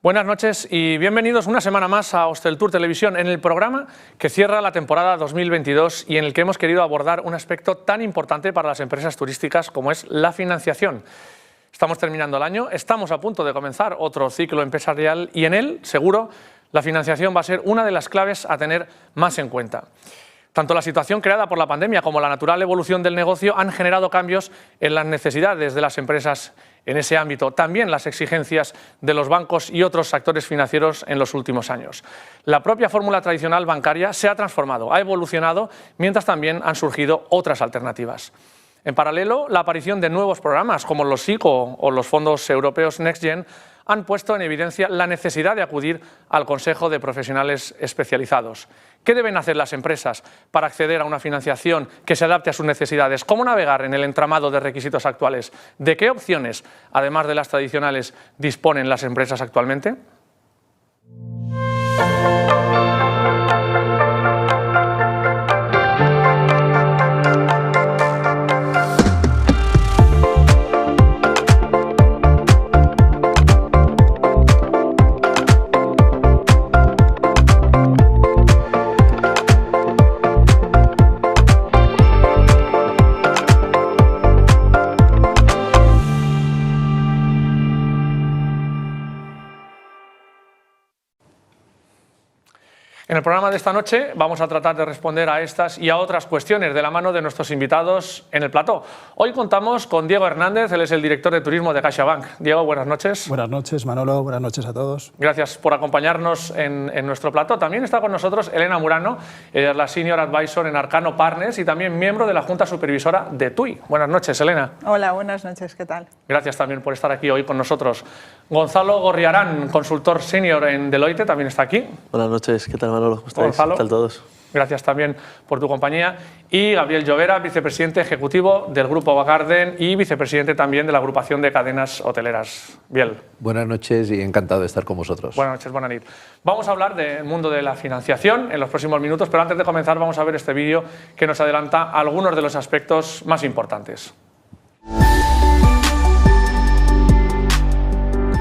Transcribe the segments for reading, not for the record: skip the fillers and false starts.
Buenas noches y bienvenidos una semana más a Hosteltour Televisión, en el programa que cierra la temporada 2022 y en el que hemos querido abordar un aspecto tan importante para las empresas turísticas como es la financiación. Estamos terminando el año, estamos a punto de comenzar otro ciclo empresarial y en él, seguro, la financiación va a ser una de las claves a tener más en cuenta. Tanto la situación creada por la pandemia como la natural evolución del negocio han generado cambios en las necesidades de las empresas en ese ámbito, también las exigencias de los bancos y otros actores financieros en los últimos años. La propia fórmula tradicional bancaria se ha transformado, ha evolucionado, mientras también han surgido otras alternativas. En paralelo, la aparición de nuevos programas como los ICO o los fondos europeos Next Gen han puesto en evidencia la necesidad de acudir al consejo de profesionales especializados. ¿Qué deben hacer las empresas para acceder a una financiación que se adapte a sus necesidades? ¿Cómo navegar en el entramado de requisitos actuales? ¿De qué opciones, además de las tradicionales, disponen las empresas actualmente? En el programa de esta noche vamos a tratar de responder a estas y a otras cuestiones de la mano de nuestros invitados en el plató. Hoy contamos con Diego Hernández, él es el director de turismo de CaixaBank. Diego, buenas noches. Buenas noches, Manolo, buenas noches a todos. Gracias por acompañarnos en nuestro plató. También está con nosotros Elena Murano, la Senior Advisor en Arcano Partners y también miembro de la Junta Supervisora de TUI. Buenas noches, Elena. Hola, buenas noches, ¿qué tal? Gracias también por estar aquí hoy con nosotros. Gonzalo Gorriarán, consultor senior en Deloitte, también está aquí. Buenas noches, ¿qué tal, Manolo? ¿Cómo estáis? Gonzalo. ¿Qué tal todos? Gracias también por tu compañía. Y Gabriel Llovera, vicepresidente ejecutivo del Grupo Bagarden y vicepresidente también de la agrupación de cadenas hoteleras. Biel. Buenas noches y encantado de estar con vosotros. Buenas noches, buenas noches. Vamos a hablar del mundo de la financiación en los próximos minutos, pero antes de comenzar vamos a ver este vídeo que nos adelanta algunos de los aspectos más importantes.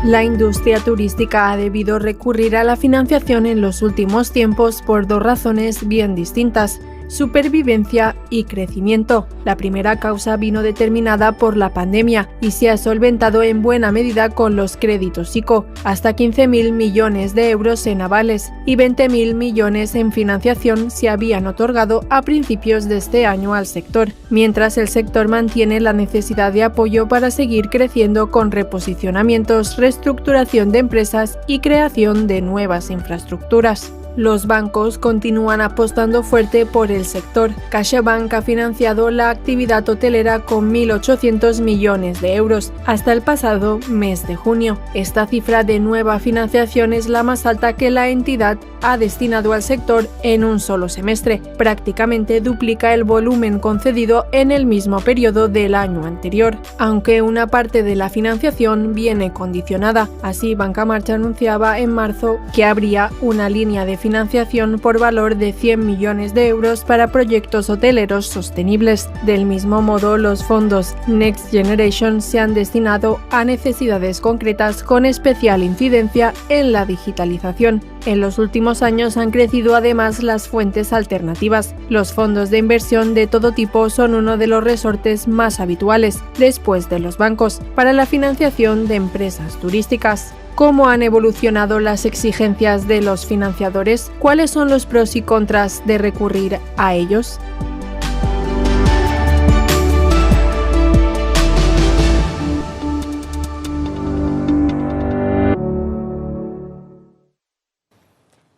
La industria turística ha debido recurrir a la financiación en los últimos tiempos por dos razones bien distintas: supervivencia y crecimiento. La primera causa vino determinada por la pandemia y se ha solventado en buena medida con los créditos ICO, hasta 15.000 millones de euros en avales y 20.000 millones en financiación se habían otorgado a principios de este año al sector, mientras el sector mantiene la necesidad de apoyo para seguir creciendo con reposicionamientos, reestructuración de empresas y creación de nuevas infraestructuras. Los bancos continúan apostando fuerte por el sector. CaixaBank ha financiado la actividad hotelera con 1.800 millones de euros hasta el pasado mes de junio. Esta cifra de nueva financiación es la más alta que la entidad ha destinado al sector en un solo semestre. Prácticamente duplica el volumen concedido en el mismo periodo del año anterior, aunque una parte de la financiación viene condicionada. Así, Banca March anunciaba en marzo que habría una línea de financiación por valor de 100 millones de euros para proyectos hoteleros sostenibles. Del mismo modo, los fondos Next Generation se han destinado a necesidades concretas con especial incidencia en la digitalización. En los últimos años han crecido además las fuentes alternativas. Los fondos de inversión de todo tipo son uno de los resortes más habituales, después de los bancos, para la financiación de empresas turísticas. ¿Cómo han evolucionado las exigencias de los financiadores? ¿Cuáles son los pros y contras de recurrir a ellos?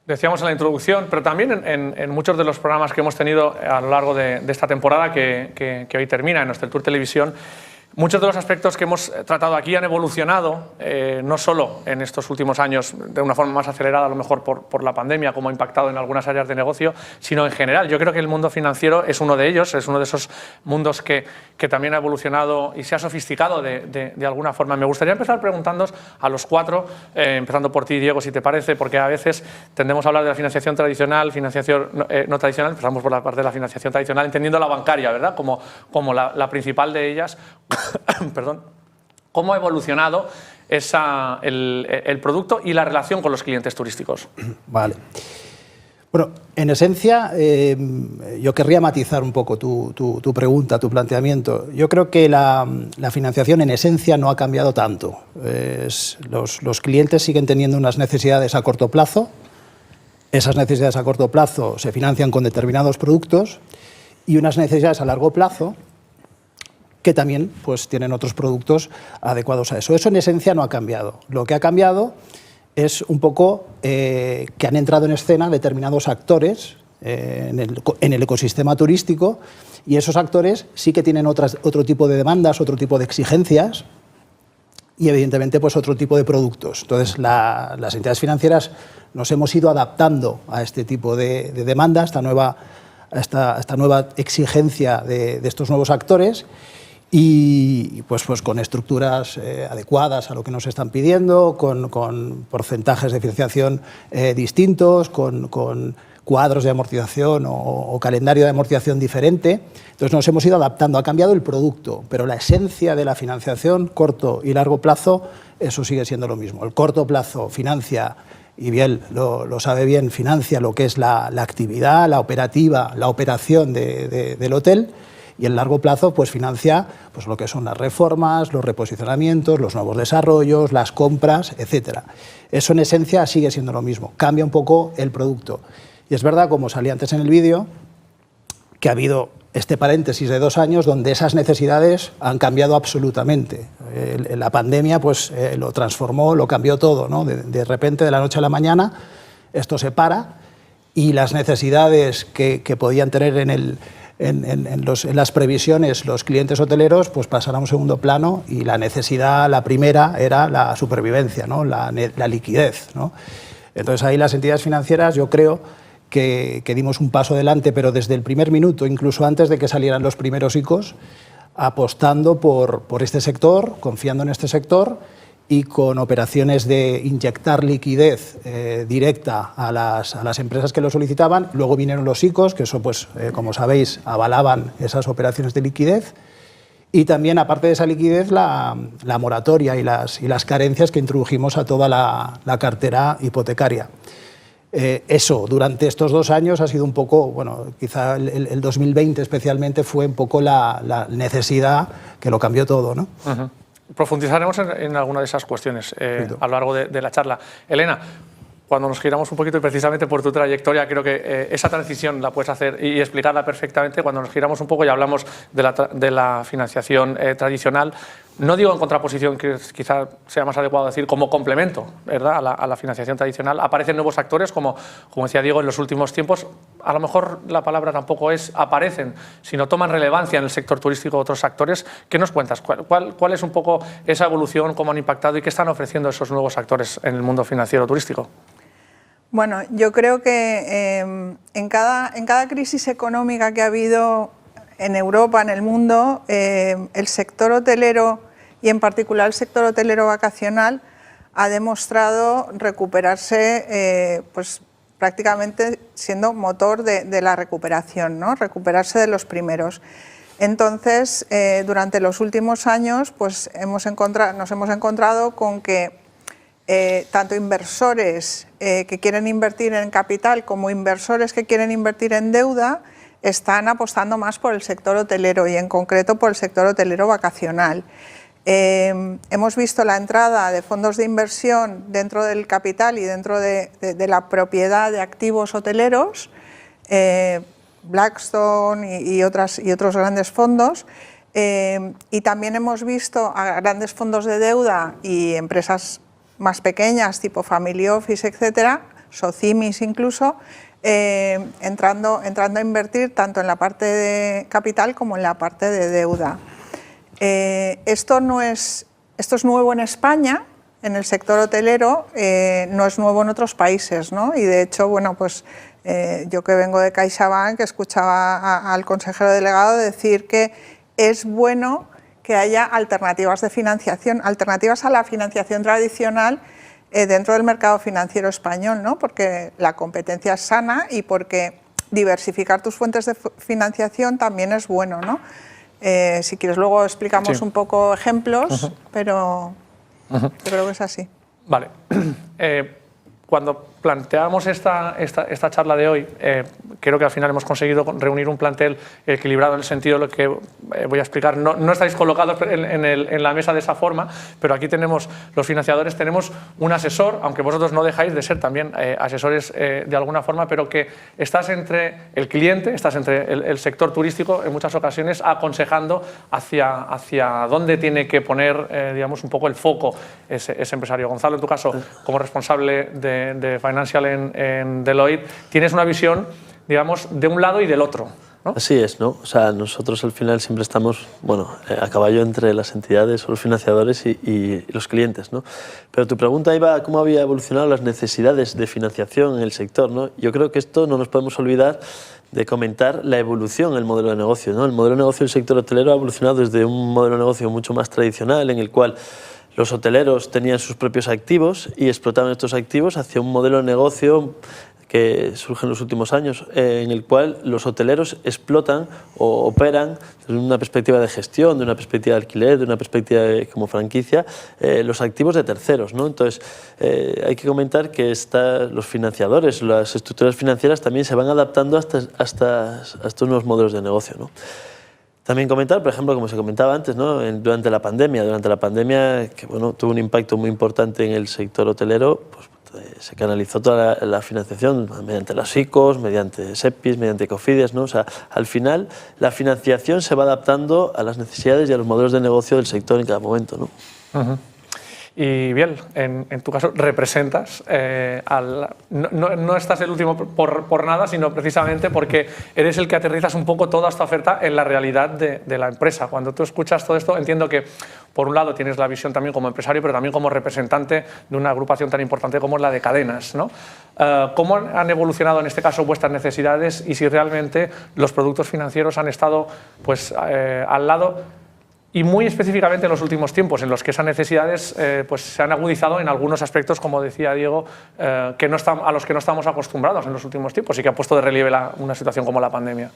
Decíamos en la introducción, pero también en muchos de los programas que hemos tenido a lo largo de esta temporada que hoy termina en Hosteltour Televisión, Muchos de los aspectos que hemos tratado aquí han evolucionado, no solo en estos últimos años de una forma más acelerada, a lo mejor por la pandemia, como ha impactado en algunas áreas de negocio, sino en general. Yo creo que el mundo financiero es uno de ellos, es uno de esos mundos que también ha evolucionado y se ha sofisticado de alguna forma. Me gustaría empezar preguntándoos a los cuatro, empezando por ti, Diego, si te parece, porque a veces tendemos a hablar de la financiación tradicional, financiación no tradicional. Empezamos por la parte de la financiación tradicional, entendiendo la bancaria, ¿verdad?, como la principal de ellas. Perdón. ¿Cómo ha evolucionado el producto y la relación con los clientes turísticos? Vale. Bueno, en esencia, yo querría matizar un poco tu pregunta, tu planteamiento. Yo creo que la financiación en esencia no ha cambiado tanto. Los clientes siguen teniendo unas necesidades a corto plazo. Esas necesidades a corto plazo se financian con determinados productos y unas necesidades a largo plazo que también pues, tienen otros productos adecuados a eso. Eso en esencia no ha cambiado. Lo que ha cambiado es un poco que han entrado en escena determinados actores en el ecosistema turístico y esos actores sí que tienen otro tipo de demandas, otro tipo de exigencias y evidentemente pues, otro tipo de productos. Entonces las entidades financieras nos hemos ido adaptando a este tipo de demanda, a esta nueva exigencia de estos nuevos actores y pues con estructuras adecuadas a lo que nos están pidiendo, con porcentajes de financiación distintos, con cuadros de amortización o calendario de amortización diferente. Entonces nos hemos ido adaptando, ha cambiado el producto, pero la esencia de la financiación, corto y largo plazo, eso sigue siendo lo mismo. El corto plazo financia, y Biel lo sabe bien, financia lo que es la actividad, la operativa, la operación del hotel, y el largo plazo pues financia pues, lo que son las reformas, los reposicionamientos, los nuevos desarrollos, las compras, etc. Eso en esencia sigue siendo lo mismo, cambia un poco el producto. Y es verdad, como salía antes en el vídeo, que ha habido este paréntesis de 2 años donde esas necesidades han cambiado absolutamente. La pandemia pues, lo transformó, lo cambió todo, ¿no? De repente, de la noche a la mañana, esto se para y las necesidades que podían tener en las previsiones los clientes hoteleros pues pasan a un segundo plano y la necesidad, la primera, era la supervivencia, ¿no? la liquidez, ¿no? Entonces ahí las entidades financieras yo creo que dimos un paso adelante, pero desde el primer minuto, incluso antes de que salieran los primeros ICOs, apostando por este sector, confiando en este sector y con operaciones de inyectar liquidez directa a las empresas que lo solicitaban. Luego vinieron los ICOs, que eso, pues, como sabéis, avalaban esas operaciones de liquidez. Y también, aparte de esa liquidez, la moratoria y las carencias que introdujimos a toda la cartera hipotecaria. Eso, durante estos 2 años ha sido un poco, bueno, quizá el 2020 especialmente fue un poco la necesidad que lo cambió todo, ¿no? Uh-huh. Profundizaremos en alguna de esas cuestiones a lo largo de la charla. Elena, cuando nos giramos un poquito, y precisamente por tu trayectoria, creo que esa transición la puedes hacer y explicarla perfectamente. Cuando nos giramos un poco y hablamos de la financiación tradicional, no digo en contraposición, que quizá sea más adecuado decir como complemento, ¿verdad?, a la financiación tradicional, aparecen nuevos actores, como decía Diego, en los últimos tiempos. A lo mejor la palabra tampoco es aparecen, sino toman relevancia en el sector turístico otros actores. ¿Qué nos cuentas? ¿Cuál es un poco esa evolución, cómo han impactado y qué están ofreciendo esos nuevos actores en el mundo financiero turístico? Bueno, yo creo que en cada crisis económica que ha habido en Europa, en el mundo, el sector hotelero y en particular el sector hotelero vacacional ha demostrado recuperarse pues, prácticamente siendo motor de la recuperación, ¿no? Recuperarse de los primeros. Entonces, durante los últimos años pues, nos hemos encontrado con que tanto inversores que quieren invertir en capital como inversores que quieren invertir en deuda están apostando más por el sector hotelero y en concreto por el sector hotelero vacacional. Hemos visto la entrada de fondos de inversión dentro del capital y dentro de la propiedad de activos hoteleros, Blackstone y otros grandes fondos, y también hemos visto a grandes fondos de deuda y empresas más pequeñas, tipo Family Office, etcétera, Socimis incluso, entrando a invertir tanto en la parte de capital como en la parte de deuda. Esto es nuevo en España, en el sector hotelero, no es nuevo en otros países, ¿no? Y de hecho, bueno, pues yo que vengo de CaixaBank escuchaba al consejero delegado decir que es bueno que haya alternativas de financiación, alternativas a la financiación tradicional dentro del mercado financiero español, ¿no? Porque la competencia es sana y porque diversificar tus fuentes de financiación también es bueno, ¿no? Si quieres luego explicamos un poco ejemplos, pero yo creo que es así. Vale. Cuando planteábamos esta charla de hoy, creo que al final hemos conseguido reunir un plantel equilibrado en el sentido de lo que voy a explicar. No estáis colocados en la mesa de esa forma, pero aquí tenemos los financiadores, tenemos un asesor, aunque vosotros no dejáis de ser también asesores de alguna forma, pero que estás entre el cliente, estás entre el sector turístico en muchas ocasiones aconsejando hacia dónde tiene que poner, digamos, un poco el foco ese empresario. Gonzalo, en tu caso, como responsable de Financial en Deloitte, tienes una visión, digamos, de un lado y del otro, ¿no? Así es, ¿no? O sea, nosotros al final siempre estamos, bueno, a caballo entre las entidades o los financiadores y los clientes, ¿no? Pero tu pregunta iba a cómo había evolucionado las necesidades de financiación en el sector, ¿no? Yo creo que esto no nos podemos olvidar de comentar la evolución del modelo de negocio, ¿no? El modelo de negocio del sector hotelero ha evolucionado desde un modelo de negocio mucho más tradicional en el cual los hoteleros tenían sus propios activos y explotaban estos activos hacia un modelo de negocio que surge en los últimos años, en el cual los hoteleros explotan o operan desde una perspectiva de gestión, de una perspectiva de alquiler, de una perspectiva como franquicia, los activos de terceros, ¿no? Entonces, hay que comentar que los financiadores, las estructuras financieras también se van adaptando a estos nuevos modelos de negocio, ¿no? También comentar, por ejemplo, como se comentaba antes, ¿no? Durante la pandemia, que bueno, tuvo un impacto muy importante en el sector hotelero, pues se canalizó toda la financiación mediante las ICOs, mediante SEPIs, mediante Cofidis, ¿no? O sea, al final la financiación se va adaptando a las necesidades y a los modelos de negocio del sector en cada momento, ¿no? Y Biel, en tu caso representas, no estás el último por nada, sino precisamente porque eres el que aterrizas un poco toda esta oferta en la realidad de la empresa. Cuando tú escuchas todo esto, entiendo que por un lado tienes la visión también como empresario, pero también como representante de una agrupación tan importante como es la de cadenas, ¿no? ¿Cómo han evolucionado en este caso vuestras necesidades y si realmente los productos financieros han estado pues, al lado? Y muy específicamente en los últimos tiempos, en los que esas necesidades pues se han agudizado en algunos aspectos, como decía Diego, a los que no estamos acostumbrados en los últimos tiempos y que ha puesto de relieve una situación como la pandemia.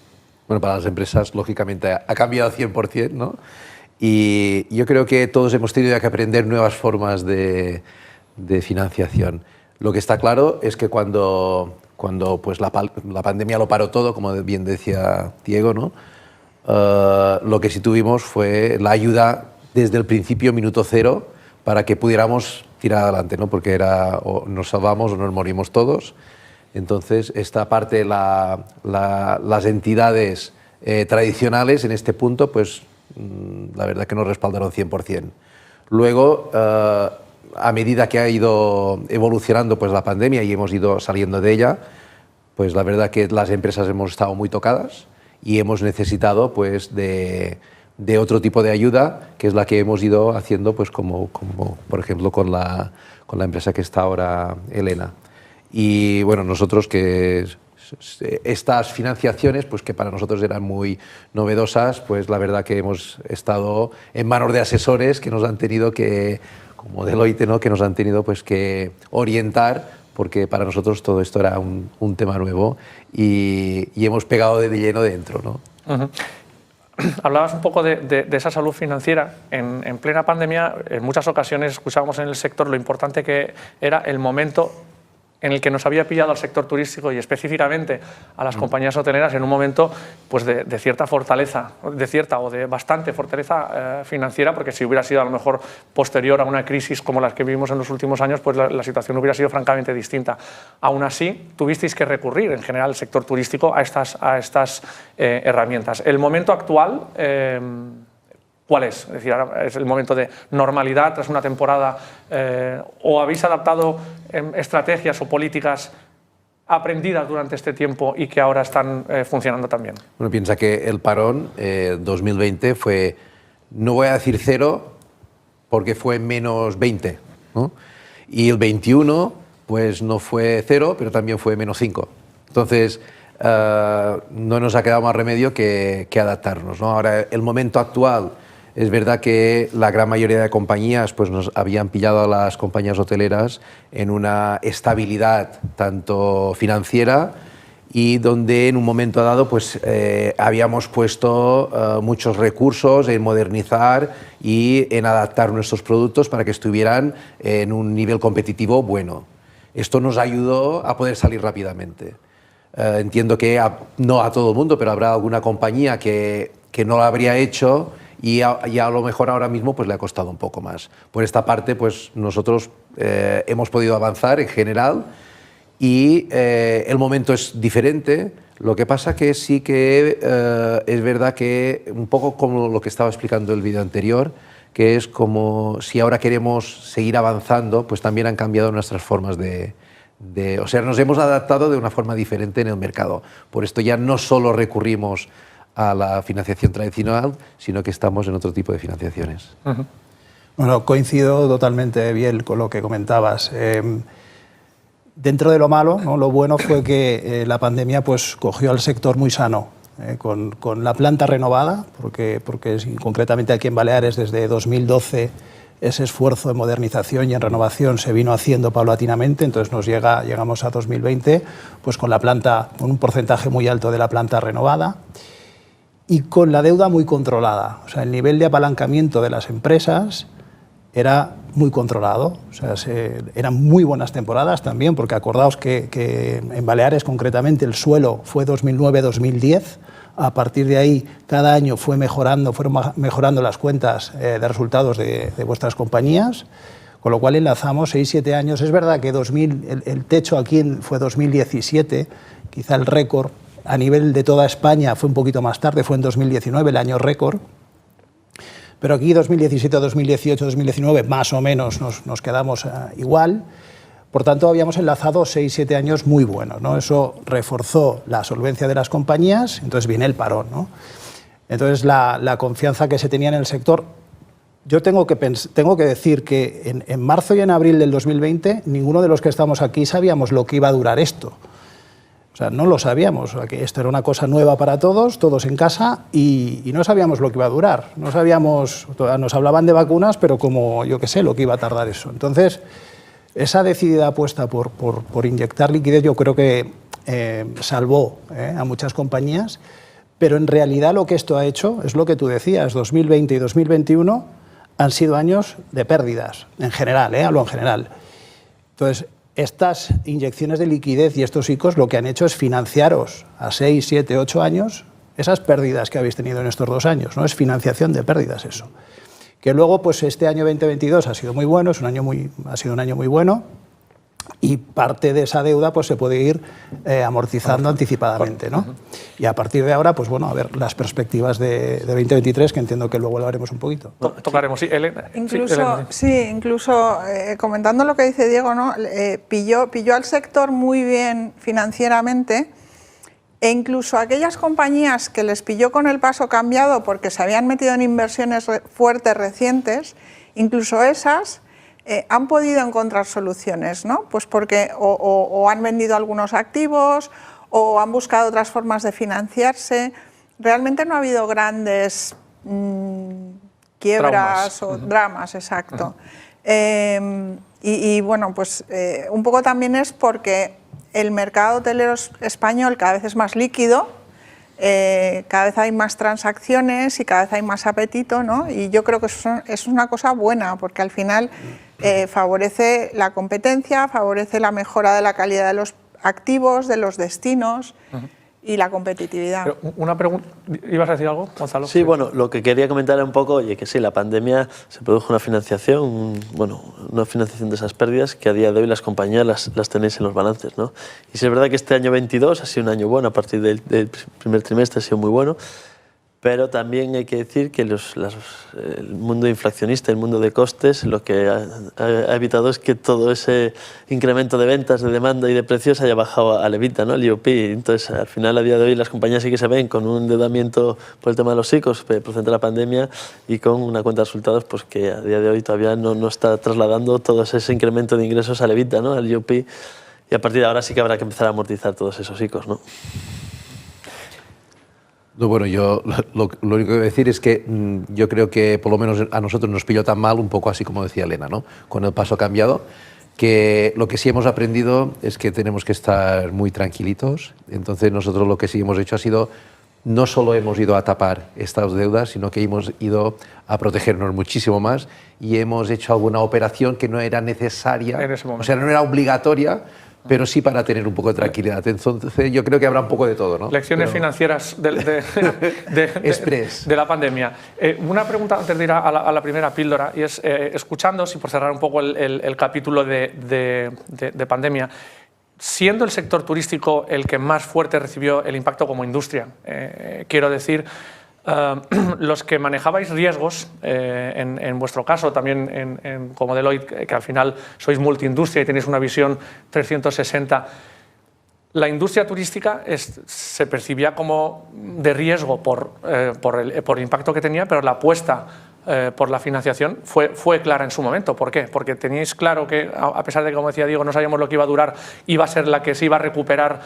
Bueno, para las empresas, lógicamente, ha cambiado 100%, ¿no? Y yo creo que todos hemos tenido que aprender nuevas formas de financiación. Lo que está claro es que cuando pues la pandemia lo paró todo, como bien decía Diego, ¿no? Lo que sí tuvimos fue la ayuda desde el principio, minuto cero, para que pudiéramos tirar adelante, ¿no? Porque era o nos salvamos o nos morimos todos. Entonces, esta parte, las entidades tradicionales en este punto, pues la verdad que nos respaldaron 100%. Luego, a medida que ha ido evolucionando pues, la pandemia y hemos ido saliendo de ella, pues la verdad que las empresas hemos estado muy tocadas y hemos necesitado pues, de otro tipo de ayuda, que es la que hemos ido haciendo, pues, como por ejemplo con la empresa que está ahora, Elena. Y bueno, nosotros que estas financiaciones, pues que para nosotros eran muy novedosas, pues la verdad que hemos estado en manos de asesores que nos han tenido que, como Deloitte, ¿no? Que nos han tenido pues que orientar, porque para nosotros todo esto era un tema nuevo y hemos pegado de lleno dentro, ¿no? Hablabas un poco de esa salud financiera. En plena pandemia, en muchas ocasiones escuchábamos en el sector lo importante que era el momento en el que nos había pillado al sector turístico y específicamente a las compañías hoteleras en un momento pues de cierta fortaleza, de bastante fortaleza financiera, porque si hubiera sido a lo mejor posterior a una crisis como las que vivimos en los últimos años, pues la situación hubiera sido francamente distinta. Aún así, tuvisteis que recurrir en general el sector turístico a estas herramientas. El momento actual, ¿cuál es? Es decir, ahora es el momento de normalidad tras una temporada, o habéis adaptado estrategias o políticas aprendidas durante este tiempo y que ahora están funcionando también. Bueno, piensa que el parón 2020 fue no voy a decir 0 porque fue menos 20, ¿no? Y el 21 pues no fue 0, pero también fue menos 5. Entonces, no nos ha quedado más remedio que adaptarnos, ¿no? Ahora, el momento actual, es verdad que la gran mayoría de compañías pues nos habían pillado a las compañías hoteleras en una estabilidad tanto financiera y donde en un momento dado pues, habíamos puesto muchos recursos en modernizar y en adaptar nuestros productos para que estuvieran en un nivel competitivo bueno. Esto nos ayudó a poder salir rápidamente. Entiendo que no a todo el mundo, pero habrá alguna compañía que no lo habría hecho y a lo mejor ahora mismo pues, le ha costado un poco más. Por esta parte, pues, nosotros hemos podido avanzar en general y el momento es diferente. Lo que pasa que sí que es verdad que un poco como lo que estaba explicando el vídeo anterior, que es como si ahora queremos seguir avanzando, pues también han cambiado nuestras formas o sea, nos hemos adaptado de una forma diferente en el mercado. Por esto ya no solo recurrimos a la financiación tradicional, sino que estamos en otro tipo de financiaciones. Bueno, coincido totalmente bien con lo que comentabas. Dentro de lo malo, ¿no? Lo bueno fue que la pandemia pues, cogió al sector muy sano, con la planta renovada, porque concretamente aquí en Baleares desde 2012 ese esfuerzo de modernización y en renovación se vino haciendo paulatinamente, entonces llegamos a 2020 pues, con un porcentaje muy alto de la planta renovada y con la deuda muy controlada. O sea, el nivel de apalancamiento de las empresas era muy controlado, o sea, eran muy buenas temporadas también, porque acordaos que en Baleares concretamente el suelo fue 2009-2010, a partir de ahí cada año fueron mejorando las cuentas de resultados de vuestras compañías, con lo cual enlazamos 6-7 años. Es verdad que el techo aquí fue 2017, quizá el récord a nivel de toda España fue un poquito más tarde, fue en 2019, el año récord. Pero aquí 2017, 2018, 2019 más o menos nos quedamos igual. Por tanto, habíamos enlazado 6-7 años muy buenos, ¿no? Eso reforzó la solvencia de las compañías, entonces viene el parón, ¿no? Entonces, la confianza que se tenía en el sector. Yo tengo que decir que en marzo y en abril del 2020 ninguno de los que estamos aquí sabíamos lo que iba a durar esto. O sea, no lo sabíamos, o sea, que esto era una cosa nueva para todos en casa, y no sabíamos lo que iba a durar. No sabíamos, nos hablaban de vacunas, pero como yo qué sé, lo que iba a tardar eso. Entonces, esa decidida apuesta por inyectar liquidez yo creo que salvó a muchas compañías, pero en realidad lo que esto ha hecho es lo que tú decías, 2020 y 2021 han sido años de pérdidas, en general, hablo en general. Entonces, estas inyecciones de liquidez y estos ICOs lo que han hecho es financiaros a 6, 7, 8 años esas pérdidas que habéis tenido en estos 2 años, ¿no? Es financiación de pérdidas eso. Que luego, pues este año 2022 ha sido muy bueno, ha sido un año muy bueno, y parte de esa deuda pues se puede ir amortizando anticipadamente, ¿no? Y a partir de ahora, pues bueno, a ver las perspectivas de 2023, que entiendo que luego lo haremos un poquito. Tocaremos, sí, Elena. Incluso comentando lo que dice Diego, ¿no? Pilló al sector muy bien financieramente, e incluso aquellas compañías que les pilló con el paso cambiado porque se habían metido en inversiones fuertes recientes, incluso esas han podido encontrar soluciones, ¿no? Pues porque o han vendido algunos activos o han buscado otras formas de financiarse. Realmente no ha habido grandes quiebras o dramas, exacto. Y bueno, pues un poco también es porque el mercado hotelero español cada vez es más líquido, cada vez hay más transacciones y cada vez hay más apetito, ¿no? Y yo creo que eso es una cosa buena, porque al final favorece la competencia, favorece la mejora de la calidad de los activos, de los destinos y la competitividad. Pero una pregunta, ¿ibas a decir algo, Gonzalo? Sí, bueno, lo que quería comentar era un poco, oye, que sí, la pandemia se produjo una financiación, una financiación de esas pérdidas que a día de hoy las compañías las tenéis en los balances, ¿no? Y sí es verdad que este año 22 ha sido un año bueno, a partir del primer trimestre ha sido muy bueno, Pero también hay que decir que el mundo inflacionista, el mundo de costes, lo que ha evitado es que todo ese incremento de ventas, de demanda y de precios haya bajado al EBITDA, ¿no? El IOP. Entonces, al final, a día de hoy, las compañías sí que se ven con un endeudamiento por el tema de los ICOs, procedente de la pandemia, y con una cuenta de resultados pues, que a día de hoy todavía no está trasladando todo ese incremento de ingresos al EBITDA, ¿no? Al IOP. Y a partir de ahora sí que habrá que empezar a amortizar todos esos ICOs, ¿no? No, bueno, yo lo único que voy a decir es que yo creo que por lo menos a nosotros nos pilló tan mal, un poco así como decía Elena, ¿no? Con el paso cambiado, que lo que sí hemos aprendido es que tenemos que estar muy tranquilitos. Entonces nosotros lo que sí hemos hecho ha sido, no solo hemos ido a tapar estas deudas, sino que hemos ido a protegernos muchísimo más y hemos hecho alguna operación que no era necesaria, en ese momento. O sea, no era obligatoria, pero sí para tener un poco de tranquilidad. Entonces yo creo que habrá un poco de todo, ¿no? Lecciones financieras Express. de la pandemia. Una pregunta antes de ir a la primera píldora, y es, escuchando, y por cerrar un poco el capítulo de pandemia, siendo el sector turístico el que más fuerte recibió el impacto como industria, quiero decir, los que manejabais riesgos, en vuestro caso también como Deloitte, que al final sois multiindustria y tenéis una visión 360, la industria turística se percibía como de riesgo por el impacto que tenía, pero la apuesta por la financiación fue clara en su momento. ¿Por qué? Porque teníais claro que, a pesar de que, como decía Diego, no sabíamos lo que iba a durar, iba a ser la que se iba a recuperar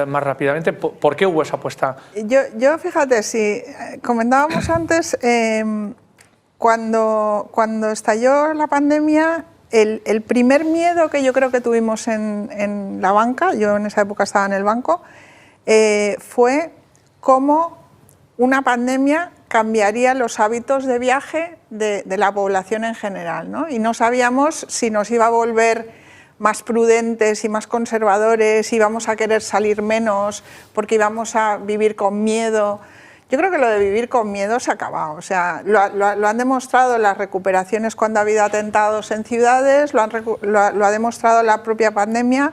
más rápidamente. ¿Por qué hubo esa apuesta? Yo fíjate, si comentábamos antes, cuando estalló la pandemia, el primer miedo que yo creo que tuvimos en la banca, yo en esa época estaba en el banco, fue cómo una pandemia cambiaría los hábitos de viaje de la población en general, ¿no? Y no sabíamos si nos iba a volver más prudentes y más conservadores, íbamos a querer salir menos porque íbamos a vivir con miedo. Yo creo que lo de vivir con miedo se ha acabado. O sea, lo han demostrado las recuperaciones cuando ha habido atentados en ciudades, lo ha demostrado la propia pandemia.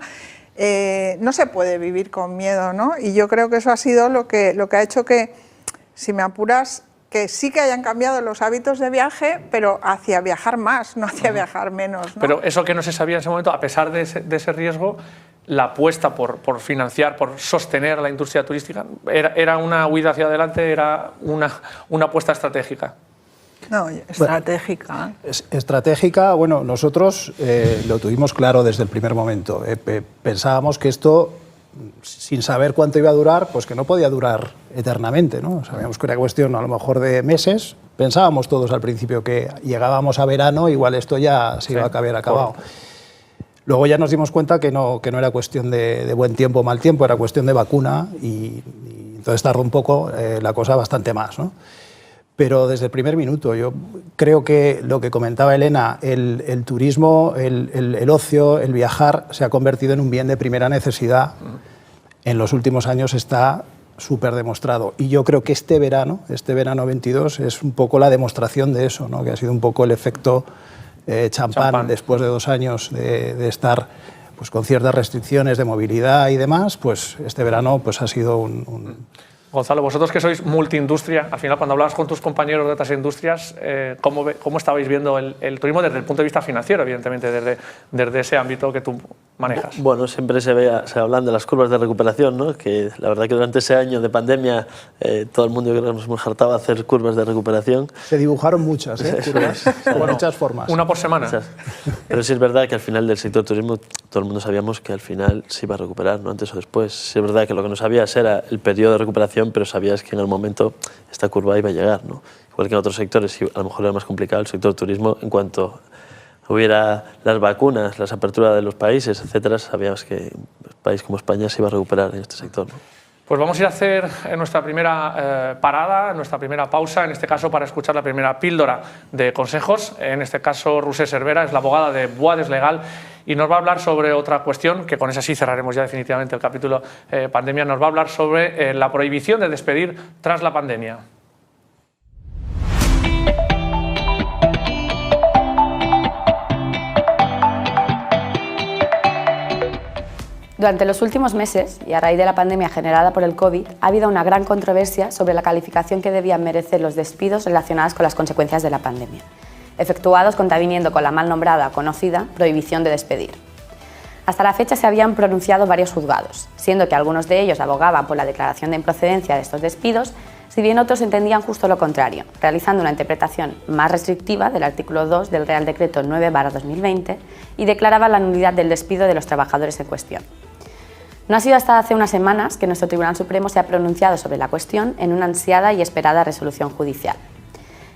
No se puede vivir con miedo, ¿no? Y yo creo que eso ha sido lo que ha hecho que, si me apuras, que sí que hayan cambiado los hábitos de viaje, pero hacia viajar más, no hacia viajar menos, ¿no? Pero eso que no se sabía en ese momento, a pesar de ese riesgo, la apuesta por financiar, por sostener la industria turística, ¿era una huida hacia adelante, era una apuesta estratégica? No, estratégica. Estratégica, bueno, nosotros lo tuvimos claro desde el primer momento. Pensábamos que esto, sin saber cuánto iba a durar, pues que no podía durar eternamente, ¿no? Sabíamos que era cuestión a lo mejor de meses. Pensábamos todos al principio que llegábamos a verano, igual esto ya se iba a haber acabado. Luego ya nos dimos cuenta que no era cuestión de buen tiempo o mal tiempo, era cuestión de vacuna y entonces tardó un poco la cosa bastante más, ¿no? Pero desde el primer minuto, yo creo que lo que comentaba Elena, el turismo, el ocio, el viajar, se ha convertido en un bien de primera necesidad. En los últimos años está súper demostrado. Y yo creo que este verano 22, es un poco la demostración de eso, ¿no? Que ha sido un poco el efecto champán después de 2 años de estar pues, con ciertas restricciones de movilidad y demás, pues este verano pues, ha sido un Gonzalo, vosotros que sois multiindustria, al final cuando hablabas con tus compañeros de otras industrias, ¿cómo estabais viendo el turismo desde el punto de vista financiero, evidentemente, desde ese ámbito que tú manejas? Bueno, siempre se hablan de las curvas de recuperación, ¿no? Que la verdad que durante ese año de pandemia todo el mundo, yo creo, nos hemos hartado a hacer curvas de recuperación. Se dibujaron muchas curvas, de muchas formas. Una por semana. Pero sí es verdad que al final del sector turismo todo el mundo sabíamos que al final se iba a recuperar, ¿no? Antes o después. Sí es verdad que lo que no sabías era el periodo de recuperación, pero sabías que en el momento esta curva iba a llegar, ¿no? Igual que en otros sectores, y a lo mejor era más complicado el sector turismo, en cuanto hubiera las vacunas, las aperturas de los países, etcétera, sabíamos que un país como España se iba a recuperar en este sector, ¿no? Pues vamos a ir a hacer nuestra primera parada, nuestra primera pausa, en este caso para escuchar la primera píldora de consejos. En este caso, Roser Cervera es la abogada de Boades Legal y nos va a hablar sobre otra cuestión, que con esa sí cerraremos ya definitivamente el capítulo pandemia. Nos va a hablar sobre la prohibición de despedir tras la pandemia. Durante los últimos meses, y a raíz de la pandemia generada por el COVID, ha habido una gran controversia sobre la calificación que debían merecer los despidos relacionados con las consecuencias de la pandemia, efectuados contraviniendo con la mal nombrada, conocida, prohibición de despedir. Hasta la fecha se habían pronunciado varios juzgados, siendo que algunos de ellos abogaban por la declaración de improcedencia de estos despidos, si bien otros entendían justo lo contrario, realizando una interpretación más restrictiva del artículo 2 del Real Decreto 9/2020 y declaraban la nulidad del despido de los trabajadores en cuestión. No ha sido hasta hace unas semanas que nuestro Tribunal Supremo se ha pronunciado sobre la cuestión en una ansiada y esperada resolución judicial.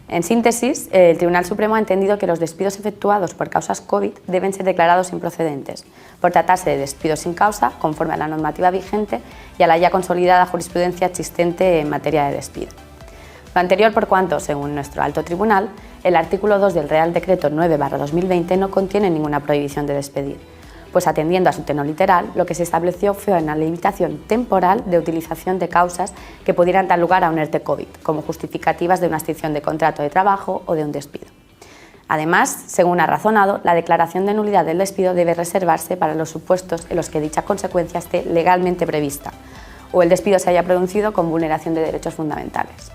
En síntesis, el Tribunal Supremo ha entendido que los despidos efectuados por causas COVID deben ser declarados improcedentes, por tratarse de despidos sin causa, conforme a la normativa vigente y a la ya consolidada jurisprudencia existente en materia de despido. Lo anterior por cuanto, según nuestro alto tribunal, el artículo 2 del Real Decreto 9/2020 no contiene ninguna prohibición de despedir, pues atendiendo a su tenor literal, lo que se estableció fue una limitación temporal de utilización de causas que pudieran dar lugar a un ERTE COVID, como justificativas de una extinción de contrato de trabajo o de un despido. Además, según ha razonado, la declaración de nulidad del despido debe reservarse para los supuestos en los que dicha consecuencia esté legalmente prevista o el despido se haya producido con vulneración de derechos fundamentales.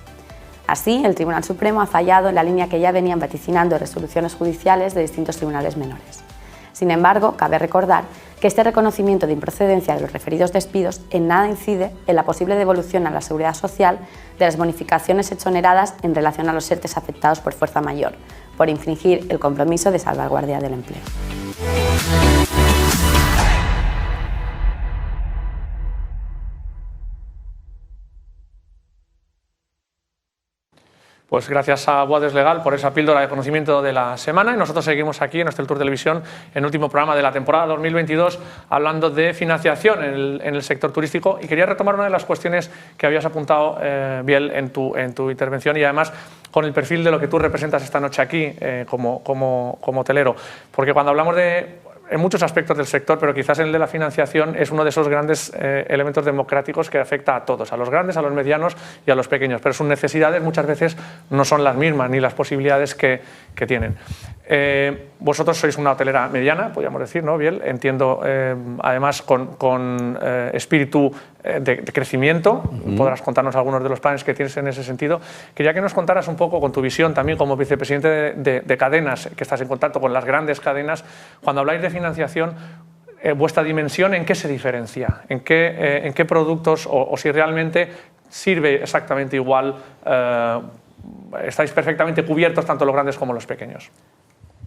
Así, el Tribunal Supremo ha fallado en la línea que ya venían vaticinando resoluciones judiciales de distintos tribunales menores. Sin embargo, cabe recordar que este reconocimiento de improcedencia de los referidos despidos en nada incide en la posible devolución a la Seguridad Social de las bonificaciones exoneradas en relación a los ERTEs afectados por fuerza mayor, por infringir el compromiso de salvaguardia del empleo. Pues gracias a Boades Legal por esa píldora de conocimiento de la semana y nosotros seguimos aquí en Hostel Tour Televisión en el último programa de la temporada 2022 hablando de financiación en el sector turístico y quería retomar una de las cuestiones que habías apuntado, Biel, en tu intervención y además con el perfil de lo que tú representas esta noche aquí como hotelero, porque cuando hablamos en muchos aspectos del sector, pero quizás el de la financiación es uno de esos grandes elementos democráticos que afecta a todos, a los grandes, a los medianos y a los pequeños, pero sus necesidades muchas veces no son las mismas ni las posibilidades que tienen. Vosotros sois una hotelera mediana, podríamos decir, ¿no, Biel? Entiendo, además, con espíritu de crecimiento. Podrás contarnos algunos de los planes que tienes en ese sentido. Quería que nos contaras un poco con tu visión también como vicepresidente de cadenas, que estás en contacto con las grandes cadenas. Cuando habláis de financiación, vuestra dimensión, ¿en qué se diferencia? ¿En qué productos o si realmente sirve exactamente igual? ¿Estáis perfectamente cubiertos tanto los grandes como los pequeños?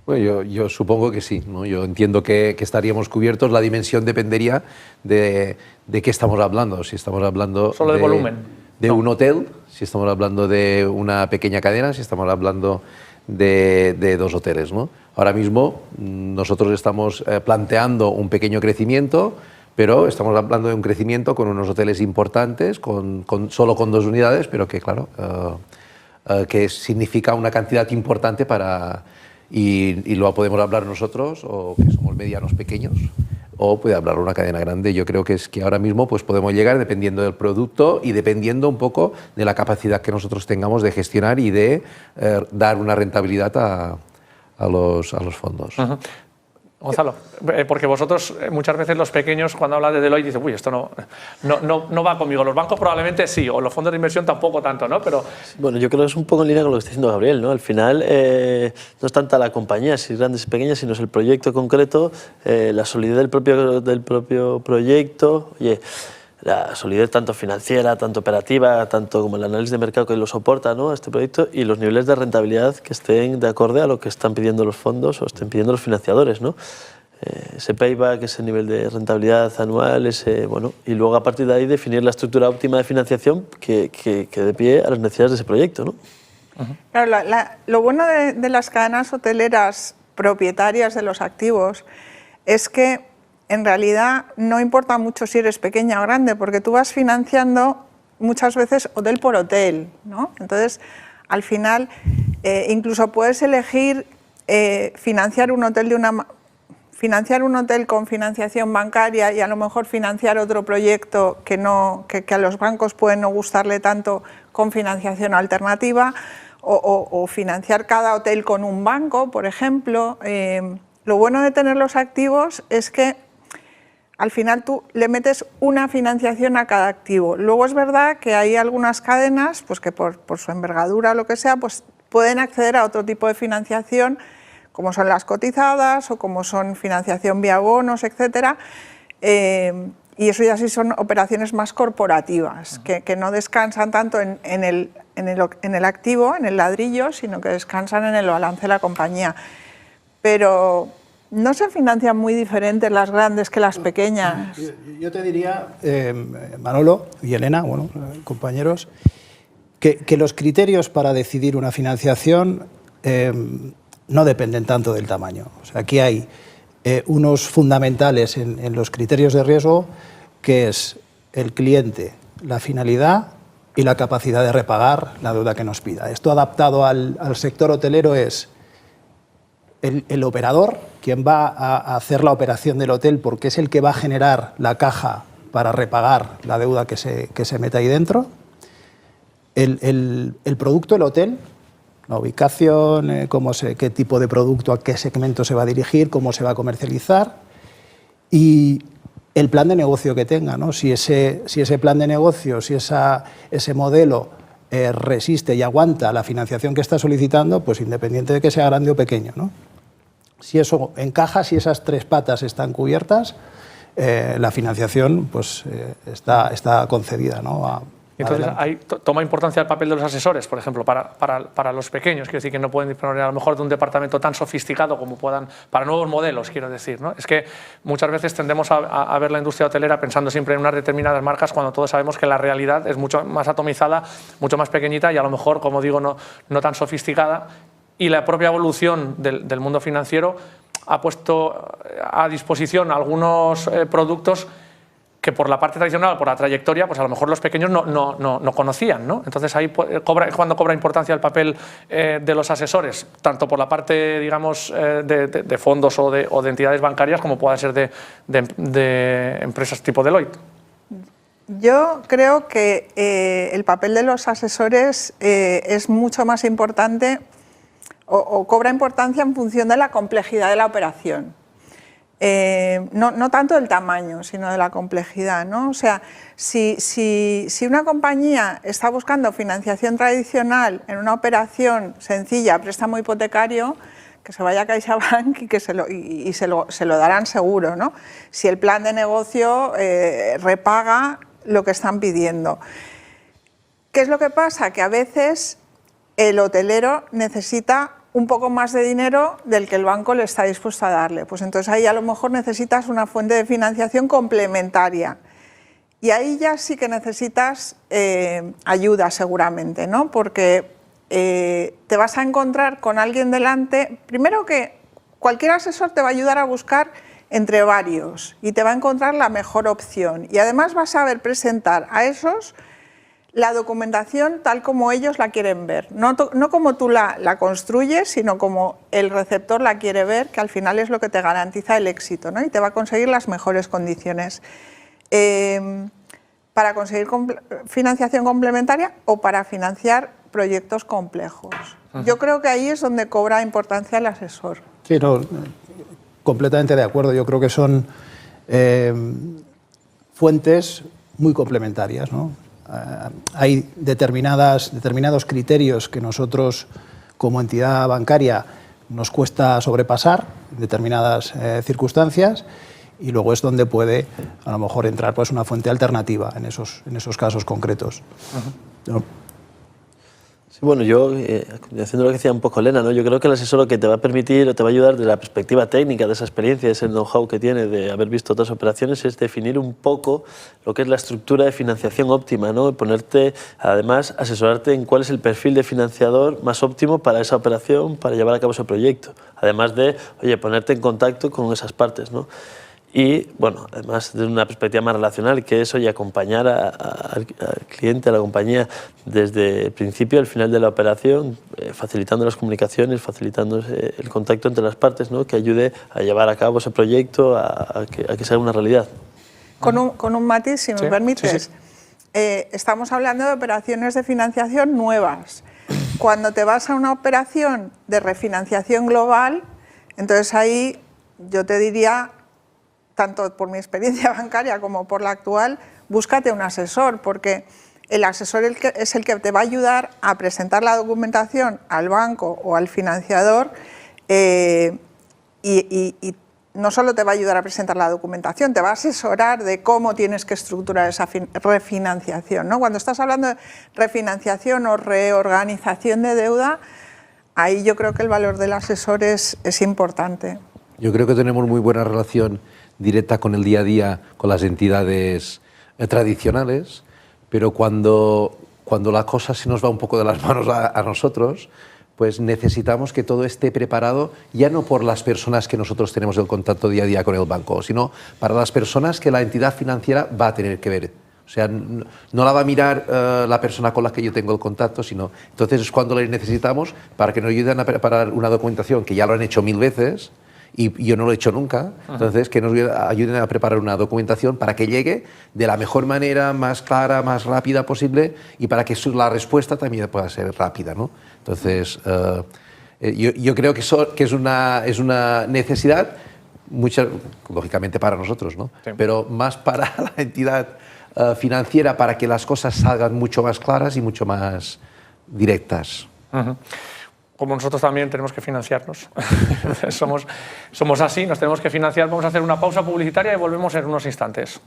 Bueno, yo supongo que sí, ¿no? Yo entiendo que estaríamos cubiertos. La dimensión dependería de qué estamos hablando. Si estamos hablando solo de volumen, de un hotel, si estamos hablando de una pequeña cadena, si estamos hablando de dos hoteles, ¿no? Ahora mismo nosotros estamos planteando un pequeño crecimiento, pero estamos hablando de un crecimiento con unos hoteles importantes, solo con 2 unidades, pero que claro, que significa una cantidad importante para... Y lo podemos hablar nosotros, o que somos medianos pequeños, o puede hablar una cadena grande. Yo creo que es que ahora mismo pues, podemos llegar dependiendo del producto y dependiendo un poco de la capacidad que nosotros tengamos de gestionar y de dar una rentabilidad a los fondos. Uh-huh. Gonzalo, porque vosotros muchas veces los pequeños cuando hablan de Deloitte dicen, uy, esto no va conmigo. Los bancos probablemente sí, o los fondos de inversión tampoco tanto, ¿no? Pero... Bueno, yo creo que es un poco en línea con lo que está diciendo Gabriel, ¿no? Al final no es tanta la compañía, si grandes y pequeñas, sino es el proyecto concreto, la solidez del propio proyecto. Oye, la solidez tanto financiera, tanto operativa, tanto como el análisis de mercado que lo soporta, ¿no?, este proyecto, y los niveles de rentabilidad que estén de acorde a lo que están pidiendo los fondos o estén pidiendo los financiadores, ¿no? Ese payback, ese nivel de rentabilidad anual, bueno, y luego a partir de ahí definir la estructura óptima de financiación que dé pie a las necesidades de ese proyecto, ¿no? Claro, lo bueno de las cadenas hoteleras propietarias de los activos es que en realidad no importa mucho si eres pequeña o grande, porque tú vas financiando muchas veces hotel por hotel, ¿no? Entonces, al final, incluso puedes elegir financiar un hotel con financiación bancaria y a lo mejor financiar otro proyecto que a los bancos pueden no gustarle tanto con financiación alternativa, o financiar cada hotel con un banco, por ejemplo. Lo bueno de tener los activos es que al final tú le metes una financiación a cada activo. Luego es verdad que hay algunas cadenas pues que por su envergadura o lo que sea, pues pueden acceder a otro tipo de financiación, como son las cotizadas o como son financiación vía bonos, etcétera. Y eso ya sí son operaciones más corporativas, que no descansan tanto en el activo, en el ladrillo, sino que descansan en el balance de la compañía. Pero no se financian muy diferentes las grandes que las pequeñas. Yo te diría, Manolo y Elena, bueno, compañeros, que los criterios para decidir una financiación no dependen tanto del tamaño. O sea, aquí hay unos fundamentales en los criterios de riesgo, que es el cliente, la finalidad y la capacidad de repagar la deuda que nos pida. Esto adaptado al sector hotelero es el operador, quien va a hacer la operación del hotel, porque es el que va a generar la caja para repagar la deuda que se mete ahí dentro. El producto del hotel, la ubicación, qué tipo de producto, a qué segmento se va a dirigir, cómo se va a comercializar, y el plan de negocio que tenga, ¿no? Si ese plan de negocio, si ese modelo resiste y aguanta la financiación que está solicitando, pues independiente de que sea grande o pequeño, ¿no? Si eso encaja, si esas tres patas están cubiertas, la financiación pues, está concedida, ¿no? Entonces, ahí toma importancia el papel de los asesores, por ejemplo, para los pequeños, quiero decir, que no pueden disponer a lo mejor de un departamento tan sofisticado como puedan, para nuevos modelos, quiero decir, ¿no? Es que muchas veces tendemos a ver la industria hotelera pensando siempre en unas determinadas marcas, cuando todos sabemos que la realidad es mucho más atomizada, mucho más pequeñita y a lo mejor, como digo, no tan sofisticada, y la propia evolución del mundo financiero ha puesto a disposición algunos productos que por la parte tradicional, por la trayectoria, pues a lo mejor los pequeños no conocían, ¿no? Entonces ahí cuando cobra importancia el papel de los asesores, tanto por la parte, digamos, de fondos o de entidades bancarias, como pueda ser de empresas tipo Deloitte. Yo creo que el papel de los asesores es mucho más importante o cobra importancia en función de la complejidad de la operación. No tanto del tamaño, sino de la complejidad, ¿no? O sea, si una compañía está buscando financiación tradicional en una operación sencilla, préstamo hipotecario, que se vaya a CaixaBank y se lo darán seguro, ¿no? Si el plan de negocio repaga lo que están pidiendo. ¿Qué es lo que pasa? Que a veces el hotelero necesita un poco más de dinero del que el banco le está dispuesto a darle. Pues entonces ahí a lo mejor necesitas una fuente de financiación complementaria. Y ahí ya sí que necesitas ayuda seguramente, ¿no? Porque te vas a encontrar con alguien delante. Primero que cualquier asesor te va a ayudar a buscar entre varios y te va a encontrar la mejor opción. Y además vas a saber presentar a esos la documentación tal como ellos la quieren ver, no como tú la construyes, sino como el receptor la quiere ver, que al final es lo que te garantiza el éxito, ¿no? Y te va a conseguir las mejores condiciones para conseguir financiación complementaria o para financiar proyectos complejos. Yo creo que ahí es donde cobra importancia el asesor. Sí, no, completamente de acuerdo. Yo creo que son fuentes muy complementarias, ¿no? Hay determinados criterios que nosotros como entidad bancaria nos cuesta sobrepasar en determinadas circunstancias y luego es donde puede a lo mejor entrar pues una fuente alternativa en esos casos concretos. ¿No? Sí, bueno, yo, haciendo lo que decía un poco Elena, ¿no? Yo creo que el asesor lo que te va a permitir o te va a ayudar desde la perspectiva técnica, de esa experiencia, de ese know-how que tiene de haber visto otras operaciones, es definir un poco lo que es la estructura de financiación óptima, ¿no? Y ponerte, además, asesorarte en cuál es el perfil de financiador más óptimo para esa operación, para llevar a cabo ese proyecto. Además de, oye, ponerte en contacto con esas partes, ¿no? Y, bueno, además de una perspectiva más relacional, que es, oye, acompañar al cliente, a la compañía, desde el principio al final de la operación, facilitando las comunicaciones, facilitando el contacto entre las partes, ¿no? Que ayude a llevar a cabo ese proyecto, a que sea una realidad. Con un matiz, si me permites. Sí. Estamos hablando de operaciones de financiación nuevas. Cuando te vas a una operación de refinanciación global, entonces ahí yo te diría tanto por mi experiencia bancaria como por la actual, búscate un asesor, porque el asesor es el que te va a ayudar a presentar la documentación al banco o al financiador y no solo te va a ayudar a presentar la documentación, te va a asesorar de cómo tienes que estructurar esa refinanciación, ¿no? Cuando estás hablando de refinanciación o reorganización de deuda, ahí yo creo que el valor del asesor es importante. Yo creo que tenemos muy buena relación directa con el día a día, con las entidades tradicionales, pero cuando la cosa se nos va un poco de las manos a nosotros, pues necesitamos que todo esté preparado, ya no por las personas que nosotros tenemos el contacto día a día con el banco, sino para las personas que la entidad financiera va a tener que ver. O sea, no la va a mirar la persona con la que yo tengo el contacto, sino entonces es cuando le necesitamos para que nos ayuden a preparar una documentación que ya lo han hecho 1000 veces y yo no lo he hecho nunca. Entonces, que nos ayuden a preparar una documentación para que llegue de la mejor manera, más clara, más rápida posible y para que la respuesta también pueda ser rápida, ¿no? Entonces, yo creo que es una necesidad, lógicamente para nosotros, ¿no? Sí. Pero más para la entidad financiera, para que las cosas salgan mucho más claras y mucho más directas. Como nosotros también tenemos que financiarnos, somos así, nos tenemos que financiar. Vamos a hacer una pausa publicitaria y volvemos en unos instantes.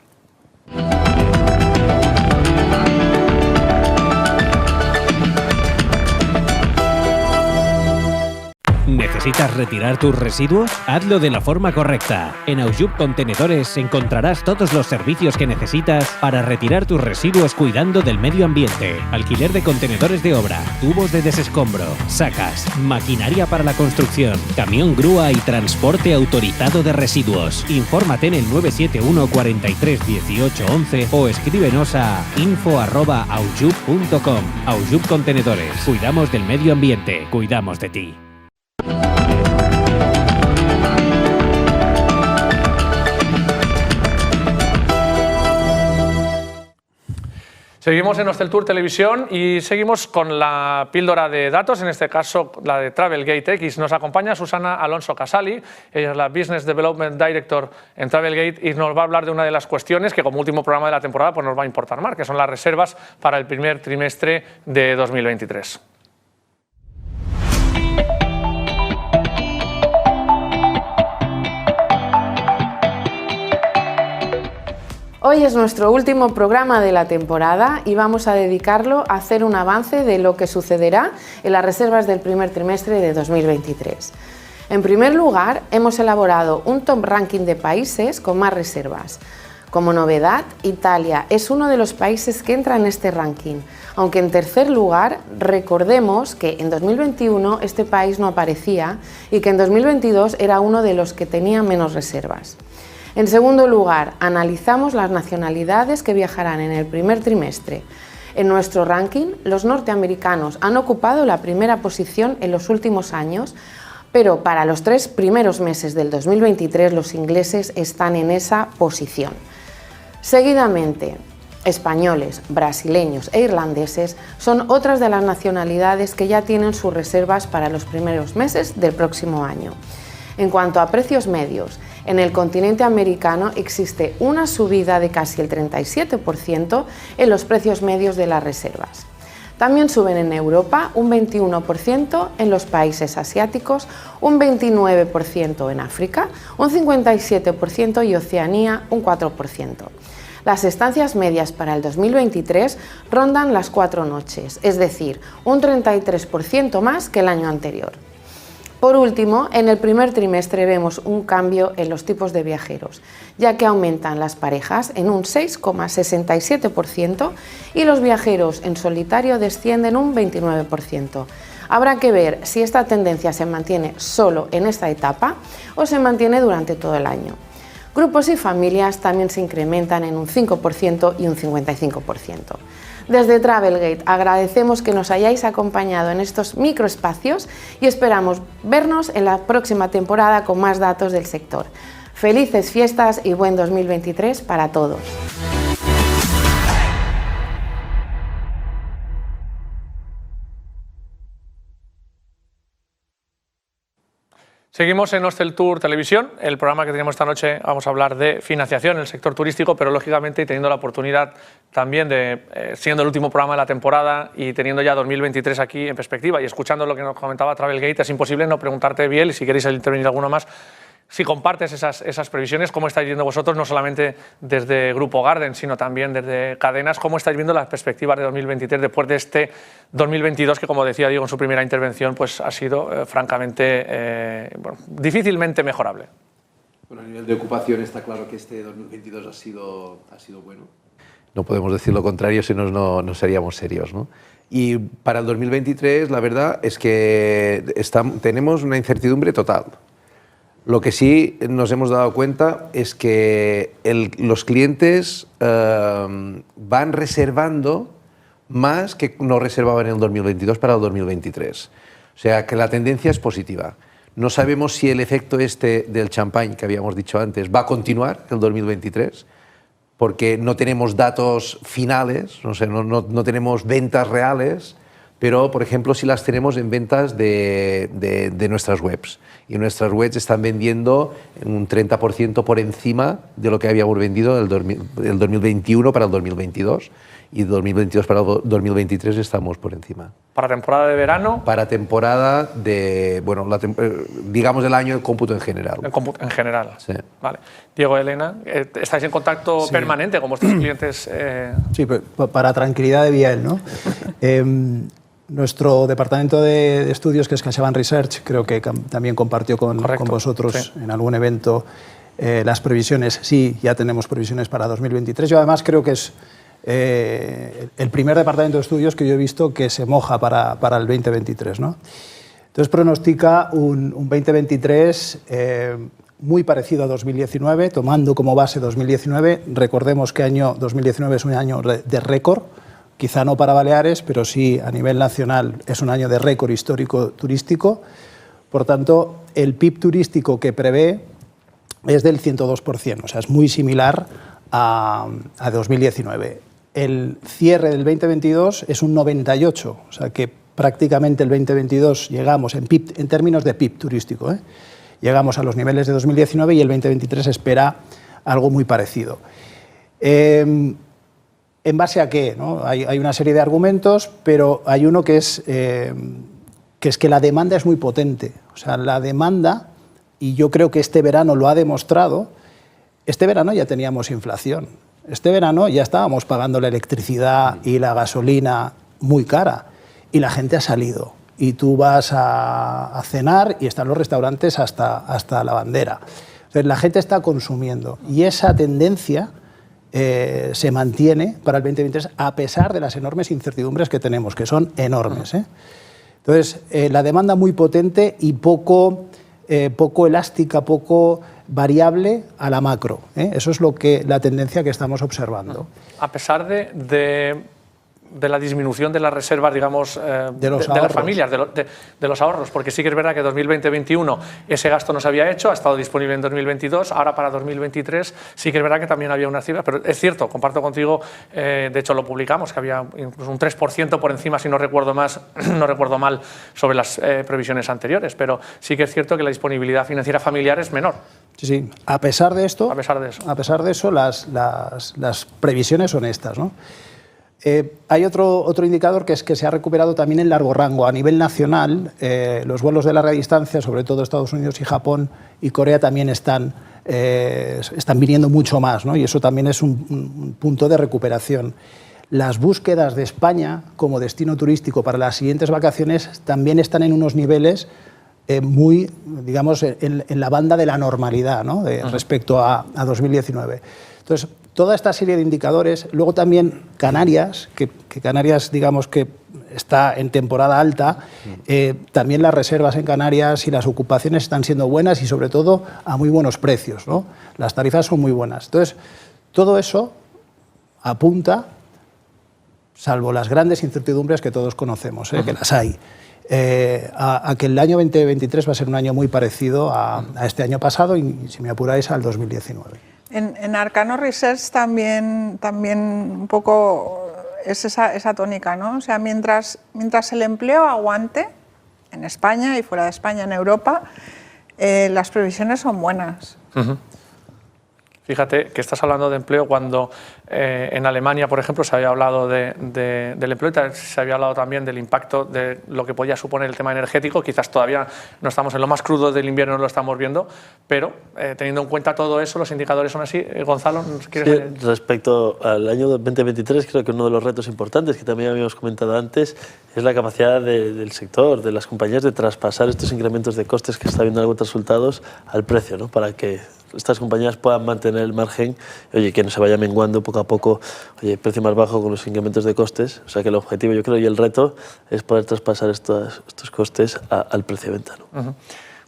¿Necesitas retirar tus residuos? Hazlo de la forma correcta. En Aujub Contenedores encontrarás todos los servicios que necesitas para retirar tus residuos cuidando del medio ambiente. Alquiler de contenedores de obra, tubos de desescombro, sacas, maquinaria para la construcción, camión grúa y transporte autorizado de residuos. Infórmate en el 971 43 18 11 o escríbenos a info@aujub.com. Aujub Contenedores. Cuidamos del medio ambiente. Cuidamos de ti. Seguimos en Hosteltour Televisión y seguimos con la píldora de datos, en este caso la de Travelgate X. Nos acompaña Susana Alonso Casali, ella es la Business Development Director en Travelgate y nos va a hablar de una de las cuestiones que como último programa de la temporada pues nos va a importar más, que son las reservas para el primer trimestre de 2023. Hoy es nuestro último programa de la temporada y vamos a dedicarlo a hacer un avance de lo que sucederá en las reservas del primer trimestre de 2023. En primer lugar, hemos elaborado un top ranking de países con más reservas. Como novedad, Italia es uno de los países que entra en este ranking, aunque en tercer lugar, recordemos que en 2021 este país no aparecía y que en 2022 era uno de los que tenía menos reservas. En segundo lugar, analizamos las nacionalidades que viajarán en el primer trimestre. En nuestro ranking, los norteamericanos han ocupado la primera posición en los últimos años, pero para los 3 primeros meses del 2023 los ingleses están en esa posición. Seguidamente, españoles, brasileños e irlandeses son otras de las nacionalidades que ya tienen sus reservas para los primeros meses del próximo año. En cuanto a precios medios, en el continente americano existe una subida de casi el 37% en los precios medios de las reservas. También suben en Europa un 21%, en los países asiáticos un 29%, en África un 57% y Oceanía un 4%. Las estancias medias para el 2023 rondan las 4 noches, es decir, un 33% más que el año anterior. Por último, en el primer trimestre vemos un cambio en los tipos de viajeros, ya que aumentan las parejas en un 6,67% y los viajeros en solitario descienden un 29%. Habrá que ver si esta tendencia se mantiene solo en esta etapa o se mantiene durante todo el año. Grupos y familias también se incrementan en un 5% y un 55%. Desde Travelgate agradecemos que nos hayáis acompañado en estos microespacios y esperamos vernos en la próxima temporada con más datos del sector. Felices fiestas y buen 2023 para todos. Seguimos en Hostel Tour Televisión, el programa que tenemos esta noche. Vamos a hablar de financiación en el sector turístico, pero lógicamente teniendo la oportunidad también de, siendo el último programa de la temporada y teniendo ya 2023 aquí en perspectiva y escuchando lo que nos comentaba Travelgate, es imposible no preguntarte, Biel, y si queréis intervenir alguno más, si compartes esas previsiones, cómo estáis viendo vosotros, no solamente desde Grupo Garden, sino también desde Cadenas, cómo estáis viendo las perspectivas de 2023 después de este 2022 que, como decía Diego en su primera intervención, pues ha sido francamente, difícilmente mejorable. Bueno, a nivel de ocupación está claro que este 2022 ha sido bueno. No podemos decir lo contrario, si no seríamos serios, ¿no? Y para el 2023 la verdad es que tenemos una incertidumbre total. Lo que sí nos hemos dado cuenta es que los clientes van reservando más que no reservaban en el 2022 para el 2023. O sea, que la tendencia es positiva. No sabemos si el efecto este del champán que habíamos dicho antes va a continuar en el 2023, porque no tenemos datos finales, no tenemos ventas reales, pero, por ejemplo, sí las tenemos en ventas de nuestras webs. Y nuestras webs están vendiendo un 30% por encima de lo que habíamos vendido el 2021 para el 2022. Y 2022 para el 2023 estamos por encima. ¿Para temporada de verano? Para temporada de, bueno, digamos el año de cómputo en general. En general. Sí. Vale. Diego, Elena, ¿estáis en contacto permanente con vuestros clientes? Sí, para tranquilidad de Biel, ¿no? Nuestro departamento de estudios, que es CaixaBank Research, creo que también compartió con vosotros en algún evento las previsiones. Sí, ya tenemos previsiones para 2023. Yo además creo que es el primer departamento de estudios que yo he visto que se moja para el 2023, ¿no? Entonces pronostica un 2023 muy parecido a 2019, tomando como base 2019. Recordemos que año 2019 es un año de récord. Quizá no para Baleares, pero sí a nivel nacional es un año de récord histórico turístico. Por tanto, el PIB turístico que prevé es del 102%, o sea, es muy similar a 2019. El cierre del 2022 es un 98%, o sea que prácticamente el 2022 llegamos en PIB, en términos de PIB turístico, llegamos a los niveles de 2019 y el 2023 espera algo muy parecido. ¿En base a qué? ¿No? Hay una serie de argumentos, pero hay uno que es que la demanda es muy potente. O sea, la demanda, y yo creo que este verano lo ha demostrado, este verano ya teníamos inflación. Este verano ya estábamos pagando la electricidad y la gasolina muy cara, y la gente ha salido. Y tú vas a cenar y están los restaurantes hasta la bandera. Entonces, la gente está consumiendo, y esa tendencia se mantiene para el 2023 a pesar de las enormes incertidumbres que tenemos, que son enormes. Entonces, la demanda muy potente y poco elástica, poco variable a la macro. Eso es la tendencia que estamos observando. A pesar de la disminución de las reservas, digamos, de las familias, de los ahorros, porque sí que es verdad que 2020-2021 ese gasto no se había hecho, ha estado disponible en 2022, ahora para 2023 sí que es verdad que también había unas cifras, pero es cierto, comparto contigo, de hecho lo publicamos, que había incluso un 3% por encima, si no recuerdo mal, sobre las previsiones anteriores, pero sí que es cierto que la disponibilidad financiera familiar es menor. Sí. A pesar de eso, las previsiones son estas, ¿no? Hay otro indicador que es que se ha recuperado también en largo rango. A nivel nacional, los vuelos de larga distancia, sobre todo Estados Unidos y Japón y Corea, también están viniendo mucho más, ¿no? Y eso también es un punto de recuperación. Las búsquedas de España como destino turístico para las siguientes vacaciones también están en unos niveles muy, digamos, en la banda de la normalidad, ¿no? Respecto a 2019. Entonces, toda esta serie de indicadores, luego también Canarias, que Canarias, digamos que está en temporada alta, también las reservas en Canarias y las ocupaciones están siendo buenas y sobre todo a muy buenos precios, ¿no? Las tarifas son muy buenas. Entonces, todo eso apunta, salvo las grandes incertidumbres que todos conocemos, que las hay, a que el año 2023 va a ser un año muy parecido a este año pasado y, si me apuráis, al 2019. En Arcano Research también un poco es esa tónica, ¿no? O sea, mientras el empleo aguante en España y fuera de España, en Europa, las previsiones son buenas. Fíjate que estás hablando de empleo cuando en Alemania, por ejemplo, se había hablado del empleo y se había hablado también del impacto de lo que podía suponer el tema energético. Quizás todavía no estamos en lo más crudo del invierno, no lo estamos viendo, pero teniendo en cuenta todo eso, los indicadores son así. Gonzalo, ¿quieres? Sí, respecto al año 2023, creo que uno de los retos importantes que también habíamos comentado antes es la capacidad del sector, de las compañías, de traspasar estos incrementos de costes que está viendo en algunos resultados al precio, ¿no? Para que estas compañías puedan mantener el margen, oye, que no se vaya menguando poco a poco, oye, el precio más bajo con los incrementos de costes. O sea que el objetivo, yo creo, y el reto es poder traspasar estos costes al precio de venta, ¿no?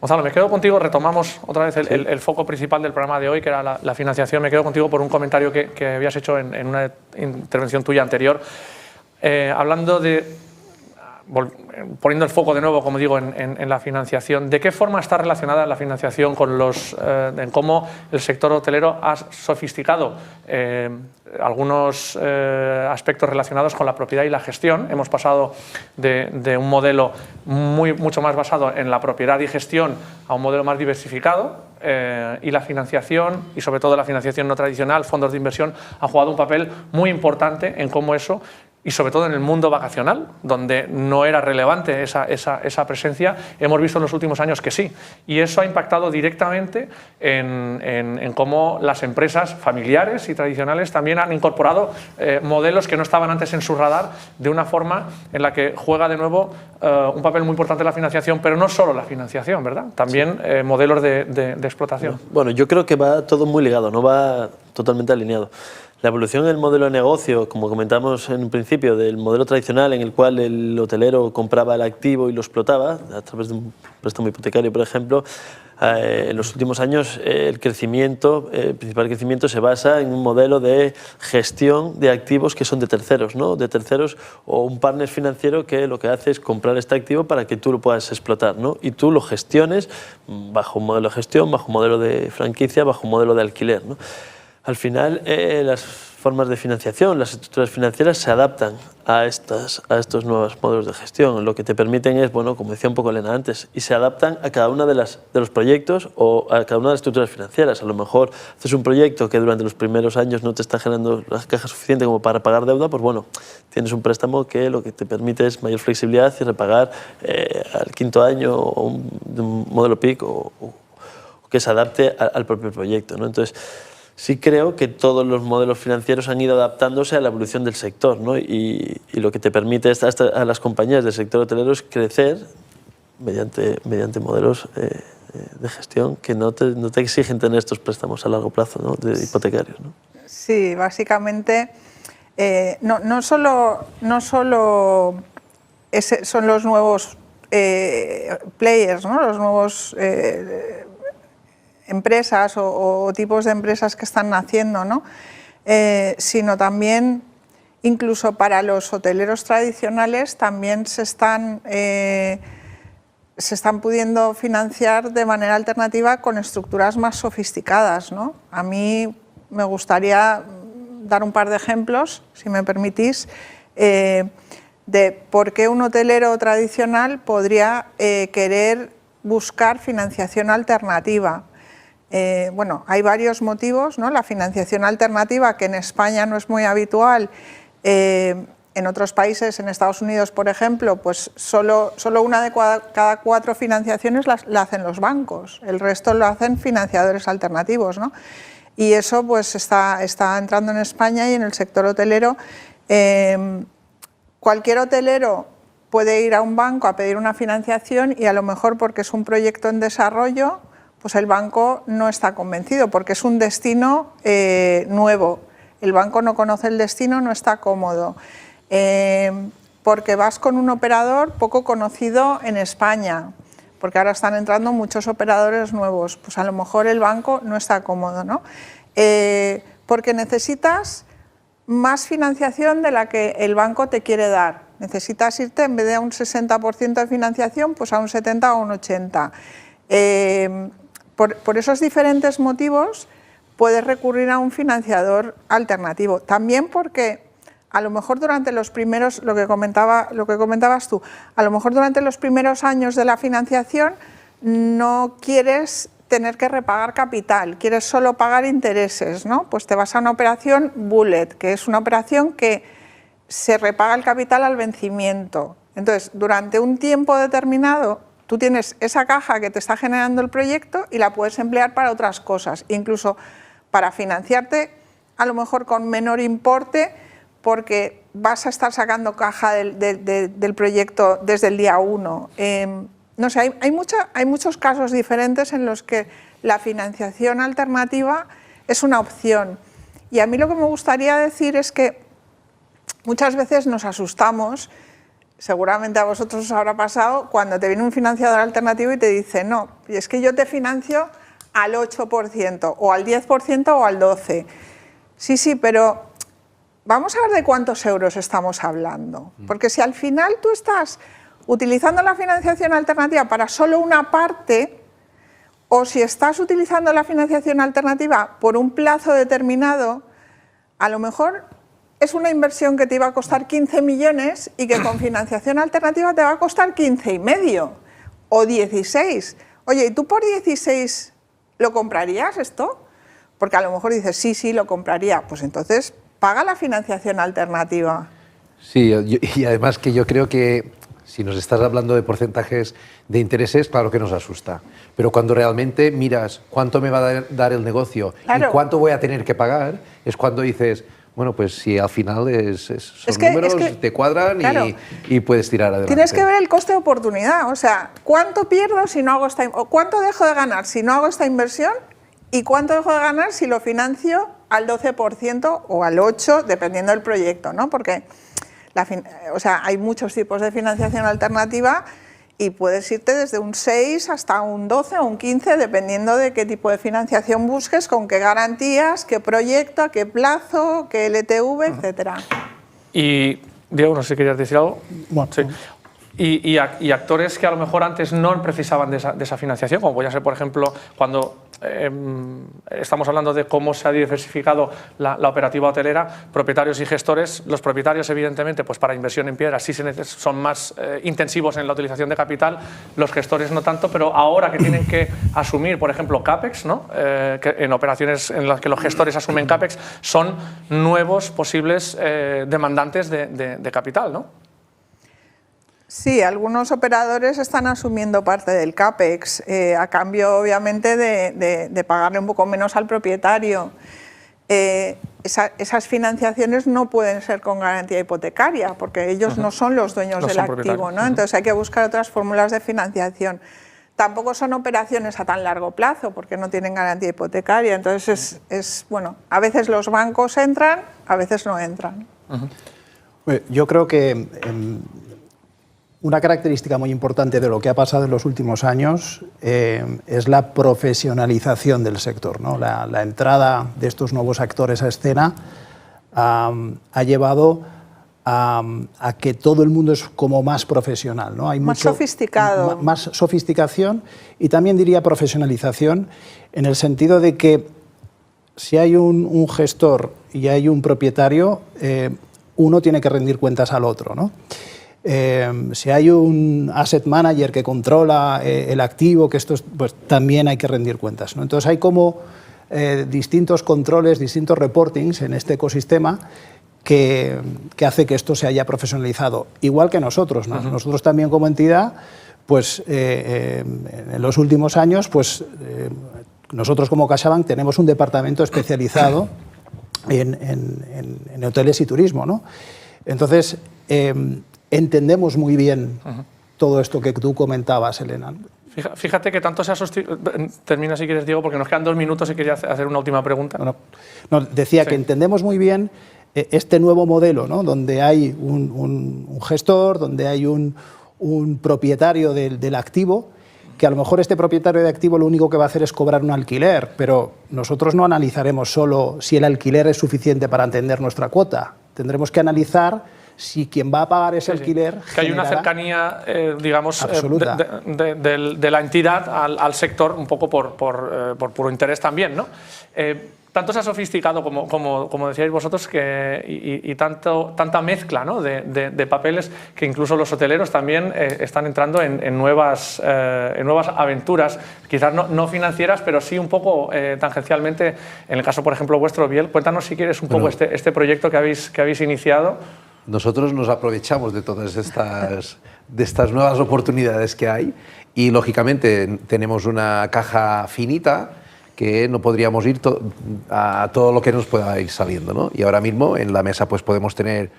Gonzalo, me quedo contigo, retomamos otra vez el foco principal del programa de hoy, que era la financiación. Me quedo contigo por un comentario que habías hecho en una intervención tuya anterior, hablando de, poniendo el foco de nuevo, como digo, en la financiación. ¿De qué forma está relacionada la financiación con en cómo el sector hotelero ha sofisticado algunos aspectos relacionados con la propiedad y la gestión? Hemos pasado de un modelo mucho más basado en la propiedad y gestión a un modelo más diversificado, y la financiación, y sobre todo la financiación no tradicional, fondos de inversión, ha jugado un papel muy importante en cómo eso, y sobre todo en el mundo vacacional, donde no era relevante esa presencia, hemos visto en los últimos años que sí. Y eso ha impactado directamente en cómo las empresas familiares y tradicionales también han incorporado modelos que no estaban antes en su radar, de una forma en la que juega de nuevo un papel muy importante la financiación, pero no solo la financiación, ¿verdad? También modelos de explotación. Bueno, yo creo que va todo muy ligado, no va totalmente alineado. La evolución del modelo de negocio, como comentamos en un principio, del modelo tradicional en el cual el hotelero compraba el activo y lo explotaba, a través de un préstamo hipotecario, por ejemplo, en los últimos años el principal crecimiento se basa en un modelo de gestión de activos que son de terceros, ¿no? De terceros, o un partner financiero que lo que hace es comprar este activo para que tú lo puedas explotar, ¿no? Y tú lo gestiones bajo un modelo de gestión, bajo un modelo de franquicia, bajo un modelo de alquiler, ¿no? Al final, las formas de financiación, las estructuras financieras se adaptan a estos nuevos modelos de gestión. Lo que te permiten es, bueno, como decía un poco Elena antes, y se adaptan a cada uno de los proyectos o a cada una de las estructuras financieras. A lo mejor haces un proyecto que durante los primeros años no te está generando las cajas suficientes como para pagar deuda, pues bueno, tienes un préstamo que lo que te permite es mayor flexibilidad y repagar al quinto año un modelo PIC o que se adapte al propio proyecto, ¿no? Entonces, sí creo que todos los modelos financieros han ido adaptándose a la evolución del sector, ¿no? Y lo que te permite a las compañías del sector hotelero es crecer mediante modelos de gestión que no te exigen tener estos préstamos a largo plazo, ¿no? De hipotecarios, ¿no? Sí, básicamente no solo son los nuevos players, ¿no? Los nuevos empresas o tipos de empresas que están naciendo, ¿no? Sino también, incluso para los hoteleros tradicionales, también se están pudiendo financiar de manera alternativa con estructuras más sofisticadas, ¿no? A mí me gustaría dar un par de ejemplos, si me permitís, de por qué un hotelero tradicional podría querer buscar financiación alternativa. Bueno, hay varios motivos, ¿no? La financiación alternativa, que en España no es muy habitual, en otros países, en Estados Unidos, por ejemplo, pues solo una de cada 4 financiaciones la hacen los bancos, el resto lo hacen financiadores alternativos, ¿no? Y eso pues está entrando en España y en el sector hotelero. Cualquier hotelero puede ir a un banco a pedir una financiación y a lo mejor, porque es un proyecto en desarrollo, pues el banco no está convencido, porque es un destino nuevo. El banco no conoce el destino, no está cómodo. Porque vas con un operador poco conocido en España, porque ahora están entrando muchos operadores nuevos, pues a lo mejor el banco no está cómodo, ¿no? Porque necesitas más financiación de la que el banco te quiere dar. Necesitas irte, en vez de a un 60% de financiación, pues a un 70 o un 80%. Por esos diferentes motivos puedes recurrir a un financiador alternativo. También porque a lo mejor durante los primeros, lo que comentabas tú, a lo mejor durante los primeros años de la financiación no quieres tener que repagar capital, quieres solo pagar intereses, ¿no? Pues te vas a una operación bullet, que es una operación que se repaga el capital al vencimiento. Entonces, durante un tiempo determinado, tú tienes esa caja que te está generando el proyecto y la puedes emplear para otras cosas, incluso para financiarte a lo mejor con menor importe, porque vas a estar sacando caja del proyecto desde el día 1. No sé, hay muchos casos diferentes en los que la financiación alternativa es una opción. Y a mí lo que me gustaría decir es que muchas veces nos asustamos, seguramente a vosotros os habrá pasado, cuando te viene un financiador alternativo y te dice, no, es que yo te financio al 8%, o al 10% o al 12%. Sí, pero vamos a ver de cuántos euros estamos hablando. Porque si al final tú estás utilizando la financiación alternativa para solo una parte, o si estás utilizando la financiación alternativa por un plazo determinado, a lo mejor es una inversión que te iba a costar 15 millones y que con financiación alternativa te va a costar 15,5 o 16. Oye, ¿y tú por 16 lo comprarías esto? Porque a lo mejor dices, sí, lo compraría. Pues entonces paga la financiación alternativa. Sí, y además que yo creo que si nos estás hablando de porcentajes de intereses, claro que nos asusta. Pero cuando realmente miras cuánto me va a dar el negocio y cuánto voy a tener que pagar, es cuando dices, bueno, pues si al final son números, te cuadran y puedes tirar adelante. Tienes que ver el coste de oportunidad. O sea, ¿cuánto pierdo si no hago cuánto dejo de ganar si no hago esta inversión? ¿Y cuánto dejo de ganar si lo financio al 12% o al 8%, dependiendo del proyecto, ¿no? Porque hay muchos tipos de financiación alternativa y puedes irte desde un 6 hasta un 12 o un 15, dependiendo de qué tipo de financiación busques, con qué garantías, qué proyecto, qué plazo, qué LTV, etcétera. Y, Diego, no sé si querías decir algo. Bueno, sí. Y actores que a lo mejor antes no precisaban de esa financiación, como podría ser, por ejemplo, cuando estamos hablando de cómo se ha diversificado la operativa hotelera, propietarios y gestores. Los propietarios, evidentemente, pues para inversión en piedra sí son más intensivos en la utilización de capital, los gestores no tanto, pero ahora que tienen que asumir, por ejemplo, CAPEX, ¿no? Que en operaciones en las que los gestores asumen CAPEX, son nuevos posibles demandantes de capital, ¿no? Sí, algunos operadores están asumiendo parte del CAPEX, a cambio, obviamente, de pagarle un poco menos al propietario. Esas financiaciones no pueden ser con garantía hipotecaria, porque ellos no son los dueños del activo, ¿no? Entonces hay que buscar otras fórmulas de financiación. Tampoco son operaciones a tan largo plazo, porque no tienen garantía hipotecaria. Entonces, bueno, a veces los bancos entran, a veces no entran. Yo creo que una característica muy importante de lo que ha pasado en los últimos años es la profesionalización del sector, ¿no? La entrada de estos nuevos actores a escena ha llevado a que todo el mundo es como más profesional, ¿no? Hay más sofisticado. Más sofisticación y también diría profesionalización, en el sentido de que si hay un gestor y hay un propietario, uno tiene que rendir cuentas al otro, ¿no? Si hay un asset manager que controla el activo, pues también hay que rendir cuentas, ¿no? Entonces hay como distintos controles, distintos reportings en este ecosistema que hace que esto se haya profesionalizado. Igual que nosotros, ¿no? Nosotros también como entidad, pues en los últimos años, pues nosotros como CaixaBank tenemos un departamento especializado en hoteles y turismo, ¿no? Entonces, entendemos muy bien todo esto que tú comentabas, Elena. Fíjate que tanto se ha sustituido... Termina si quieres, Diego, porque nos quedan 2 minutos y quería hacer una última pregunta. No, decía que entendemos muy bien este nuevo modelo, ¿no? Donde hay un gestor, donde hay un propietario del activo, que a lo mejor este propietario de activo lo único que va a hacer es cobrar un alquiler, pero nosotros no analizaremos solo si el alquiler es suficiente para atender nuestra cuota. Tendremos que analizar si quien va a pagar ese alquiler... Que hay una cercanía, digamos, de la entidad al sector, un poco por puro interés también, ¿no? tanto se ha sofisticado, como decíais vosotros, y tanta mezcla, ¿no?, de papeles, que incluso los hoteleros también están entrando en nuevas aventuras, quizás no financieras, pero sí un poco tangencialmente. En el caso, por ejemplo, vuestro, Biel, cuéntanos si quieres un poco este proyecto que habéis iniciado. Nosotros nos aprovechamos de todas estas nuevas oportunidades que hay y, lógicamente, tenemos una caja finita que no podríamos ir a todo lo que nos pueda ir saliendo, ¿no? Y ahora mismo en la mesa pues podemos tener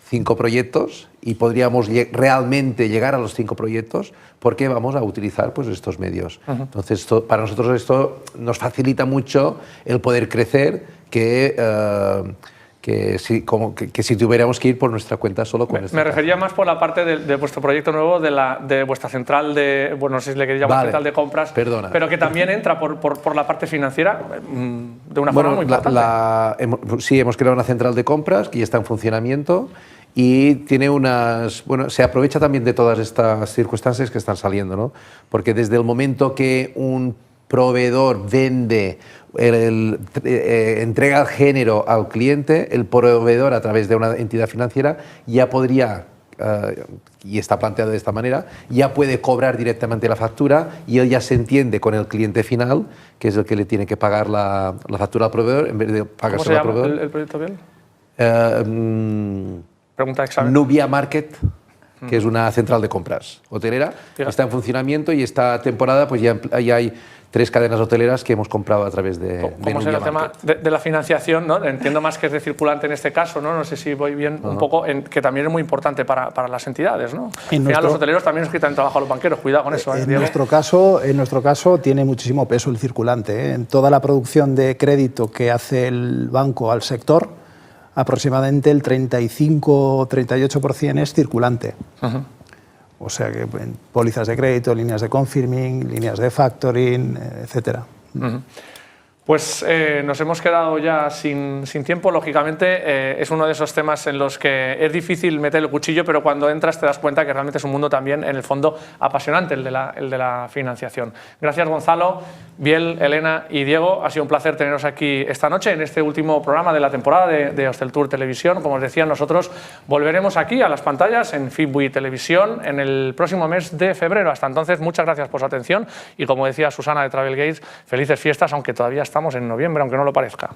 5 proyectos y podríamos realmente llegar a los 5 proyectos porque vamos a utilizar pues estos medios. Entonces, para nosotros esto nos facilita mucho el poder crecer, que si tuviéramos que ir por nuestra cuenta solo con esto. Me refería más por la parte de vuestro proyecto nuevo, de vuestra central de, bueno, no sé si le queréis llamar central de compras, perdona, pero que también entra por la parte financiera de una forma muy importante. Sí, hemos creado una central de compras que ya está en funcionamiento y tiene se aprovecha también de todas estas circunstancias que están saliendo, ¿no? Porque desde el momento que un proveedor vende, entrega el género al cliente, el proveedor a través de una entidad financiera ya podría, y está planteado de esta manera, ya puede cobrar directamente la factura y él ya se entiende con el cliente final, que es el que le tiene que pagar la factura al proveedor en vez de pagarse al proveedor. ¿Cómo se llama el proyecto, Biel? Pregunta de examen. Nubia Market, que es una central de compras hotelera, está en funcionamiento y esta temporada pues ya hay 3 cadenas hoteleras que hemos comprado a través de ¿Cómo es el tema de la financiación, ¿no? Entiendo más que es de circulante en este caso, ¿no? No sé si voy bien un poco, que también es muy importante para las entidades, ¿no? Al final los hoteleros también nos quitan trabajo a los banqueros, cuidado con eso. En nuestro caso tiene muchísimo peso el circulante, ¿eh? En toda la producción de crédito que hace el banco al sector, aproximadamente el 35-38% es circulante. O sea que pólizas de crédito, líneas de confirming, líneas de factoring, etcétera. Pues nos hemos quedado ya sin tiempo, lógicamente. Es uno de esos temas en los que es difícil meter el cuchillo, pero cuando entras te das cuenta que realmente es un mundo también, en el fondo, apasionante, el de la financiación. Gracias, Gonzalo, Biel, Elena y Diego. Ha sido un placer teneros aquí esta noche en este último programa de la temporada de Hosteltour Televisión. Como os decía, nosotros volveremos aquí a las pantallas en Fitbui Televisión en el próximo mes de febrero. Hasta entonces, muchas gracias por su atención y, como decía Susana de Travel Gates, felices fiestas, aunque todavía estamos en noviembre, aunque no lo parezca.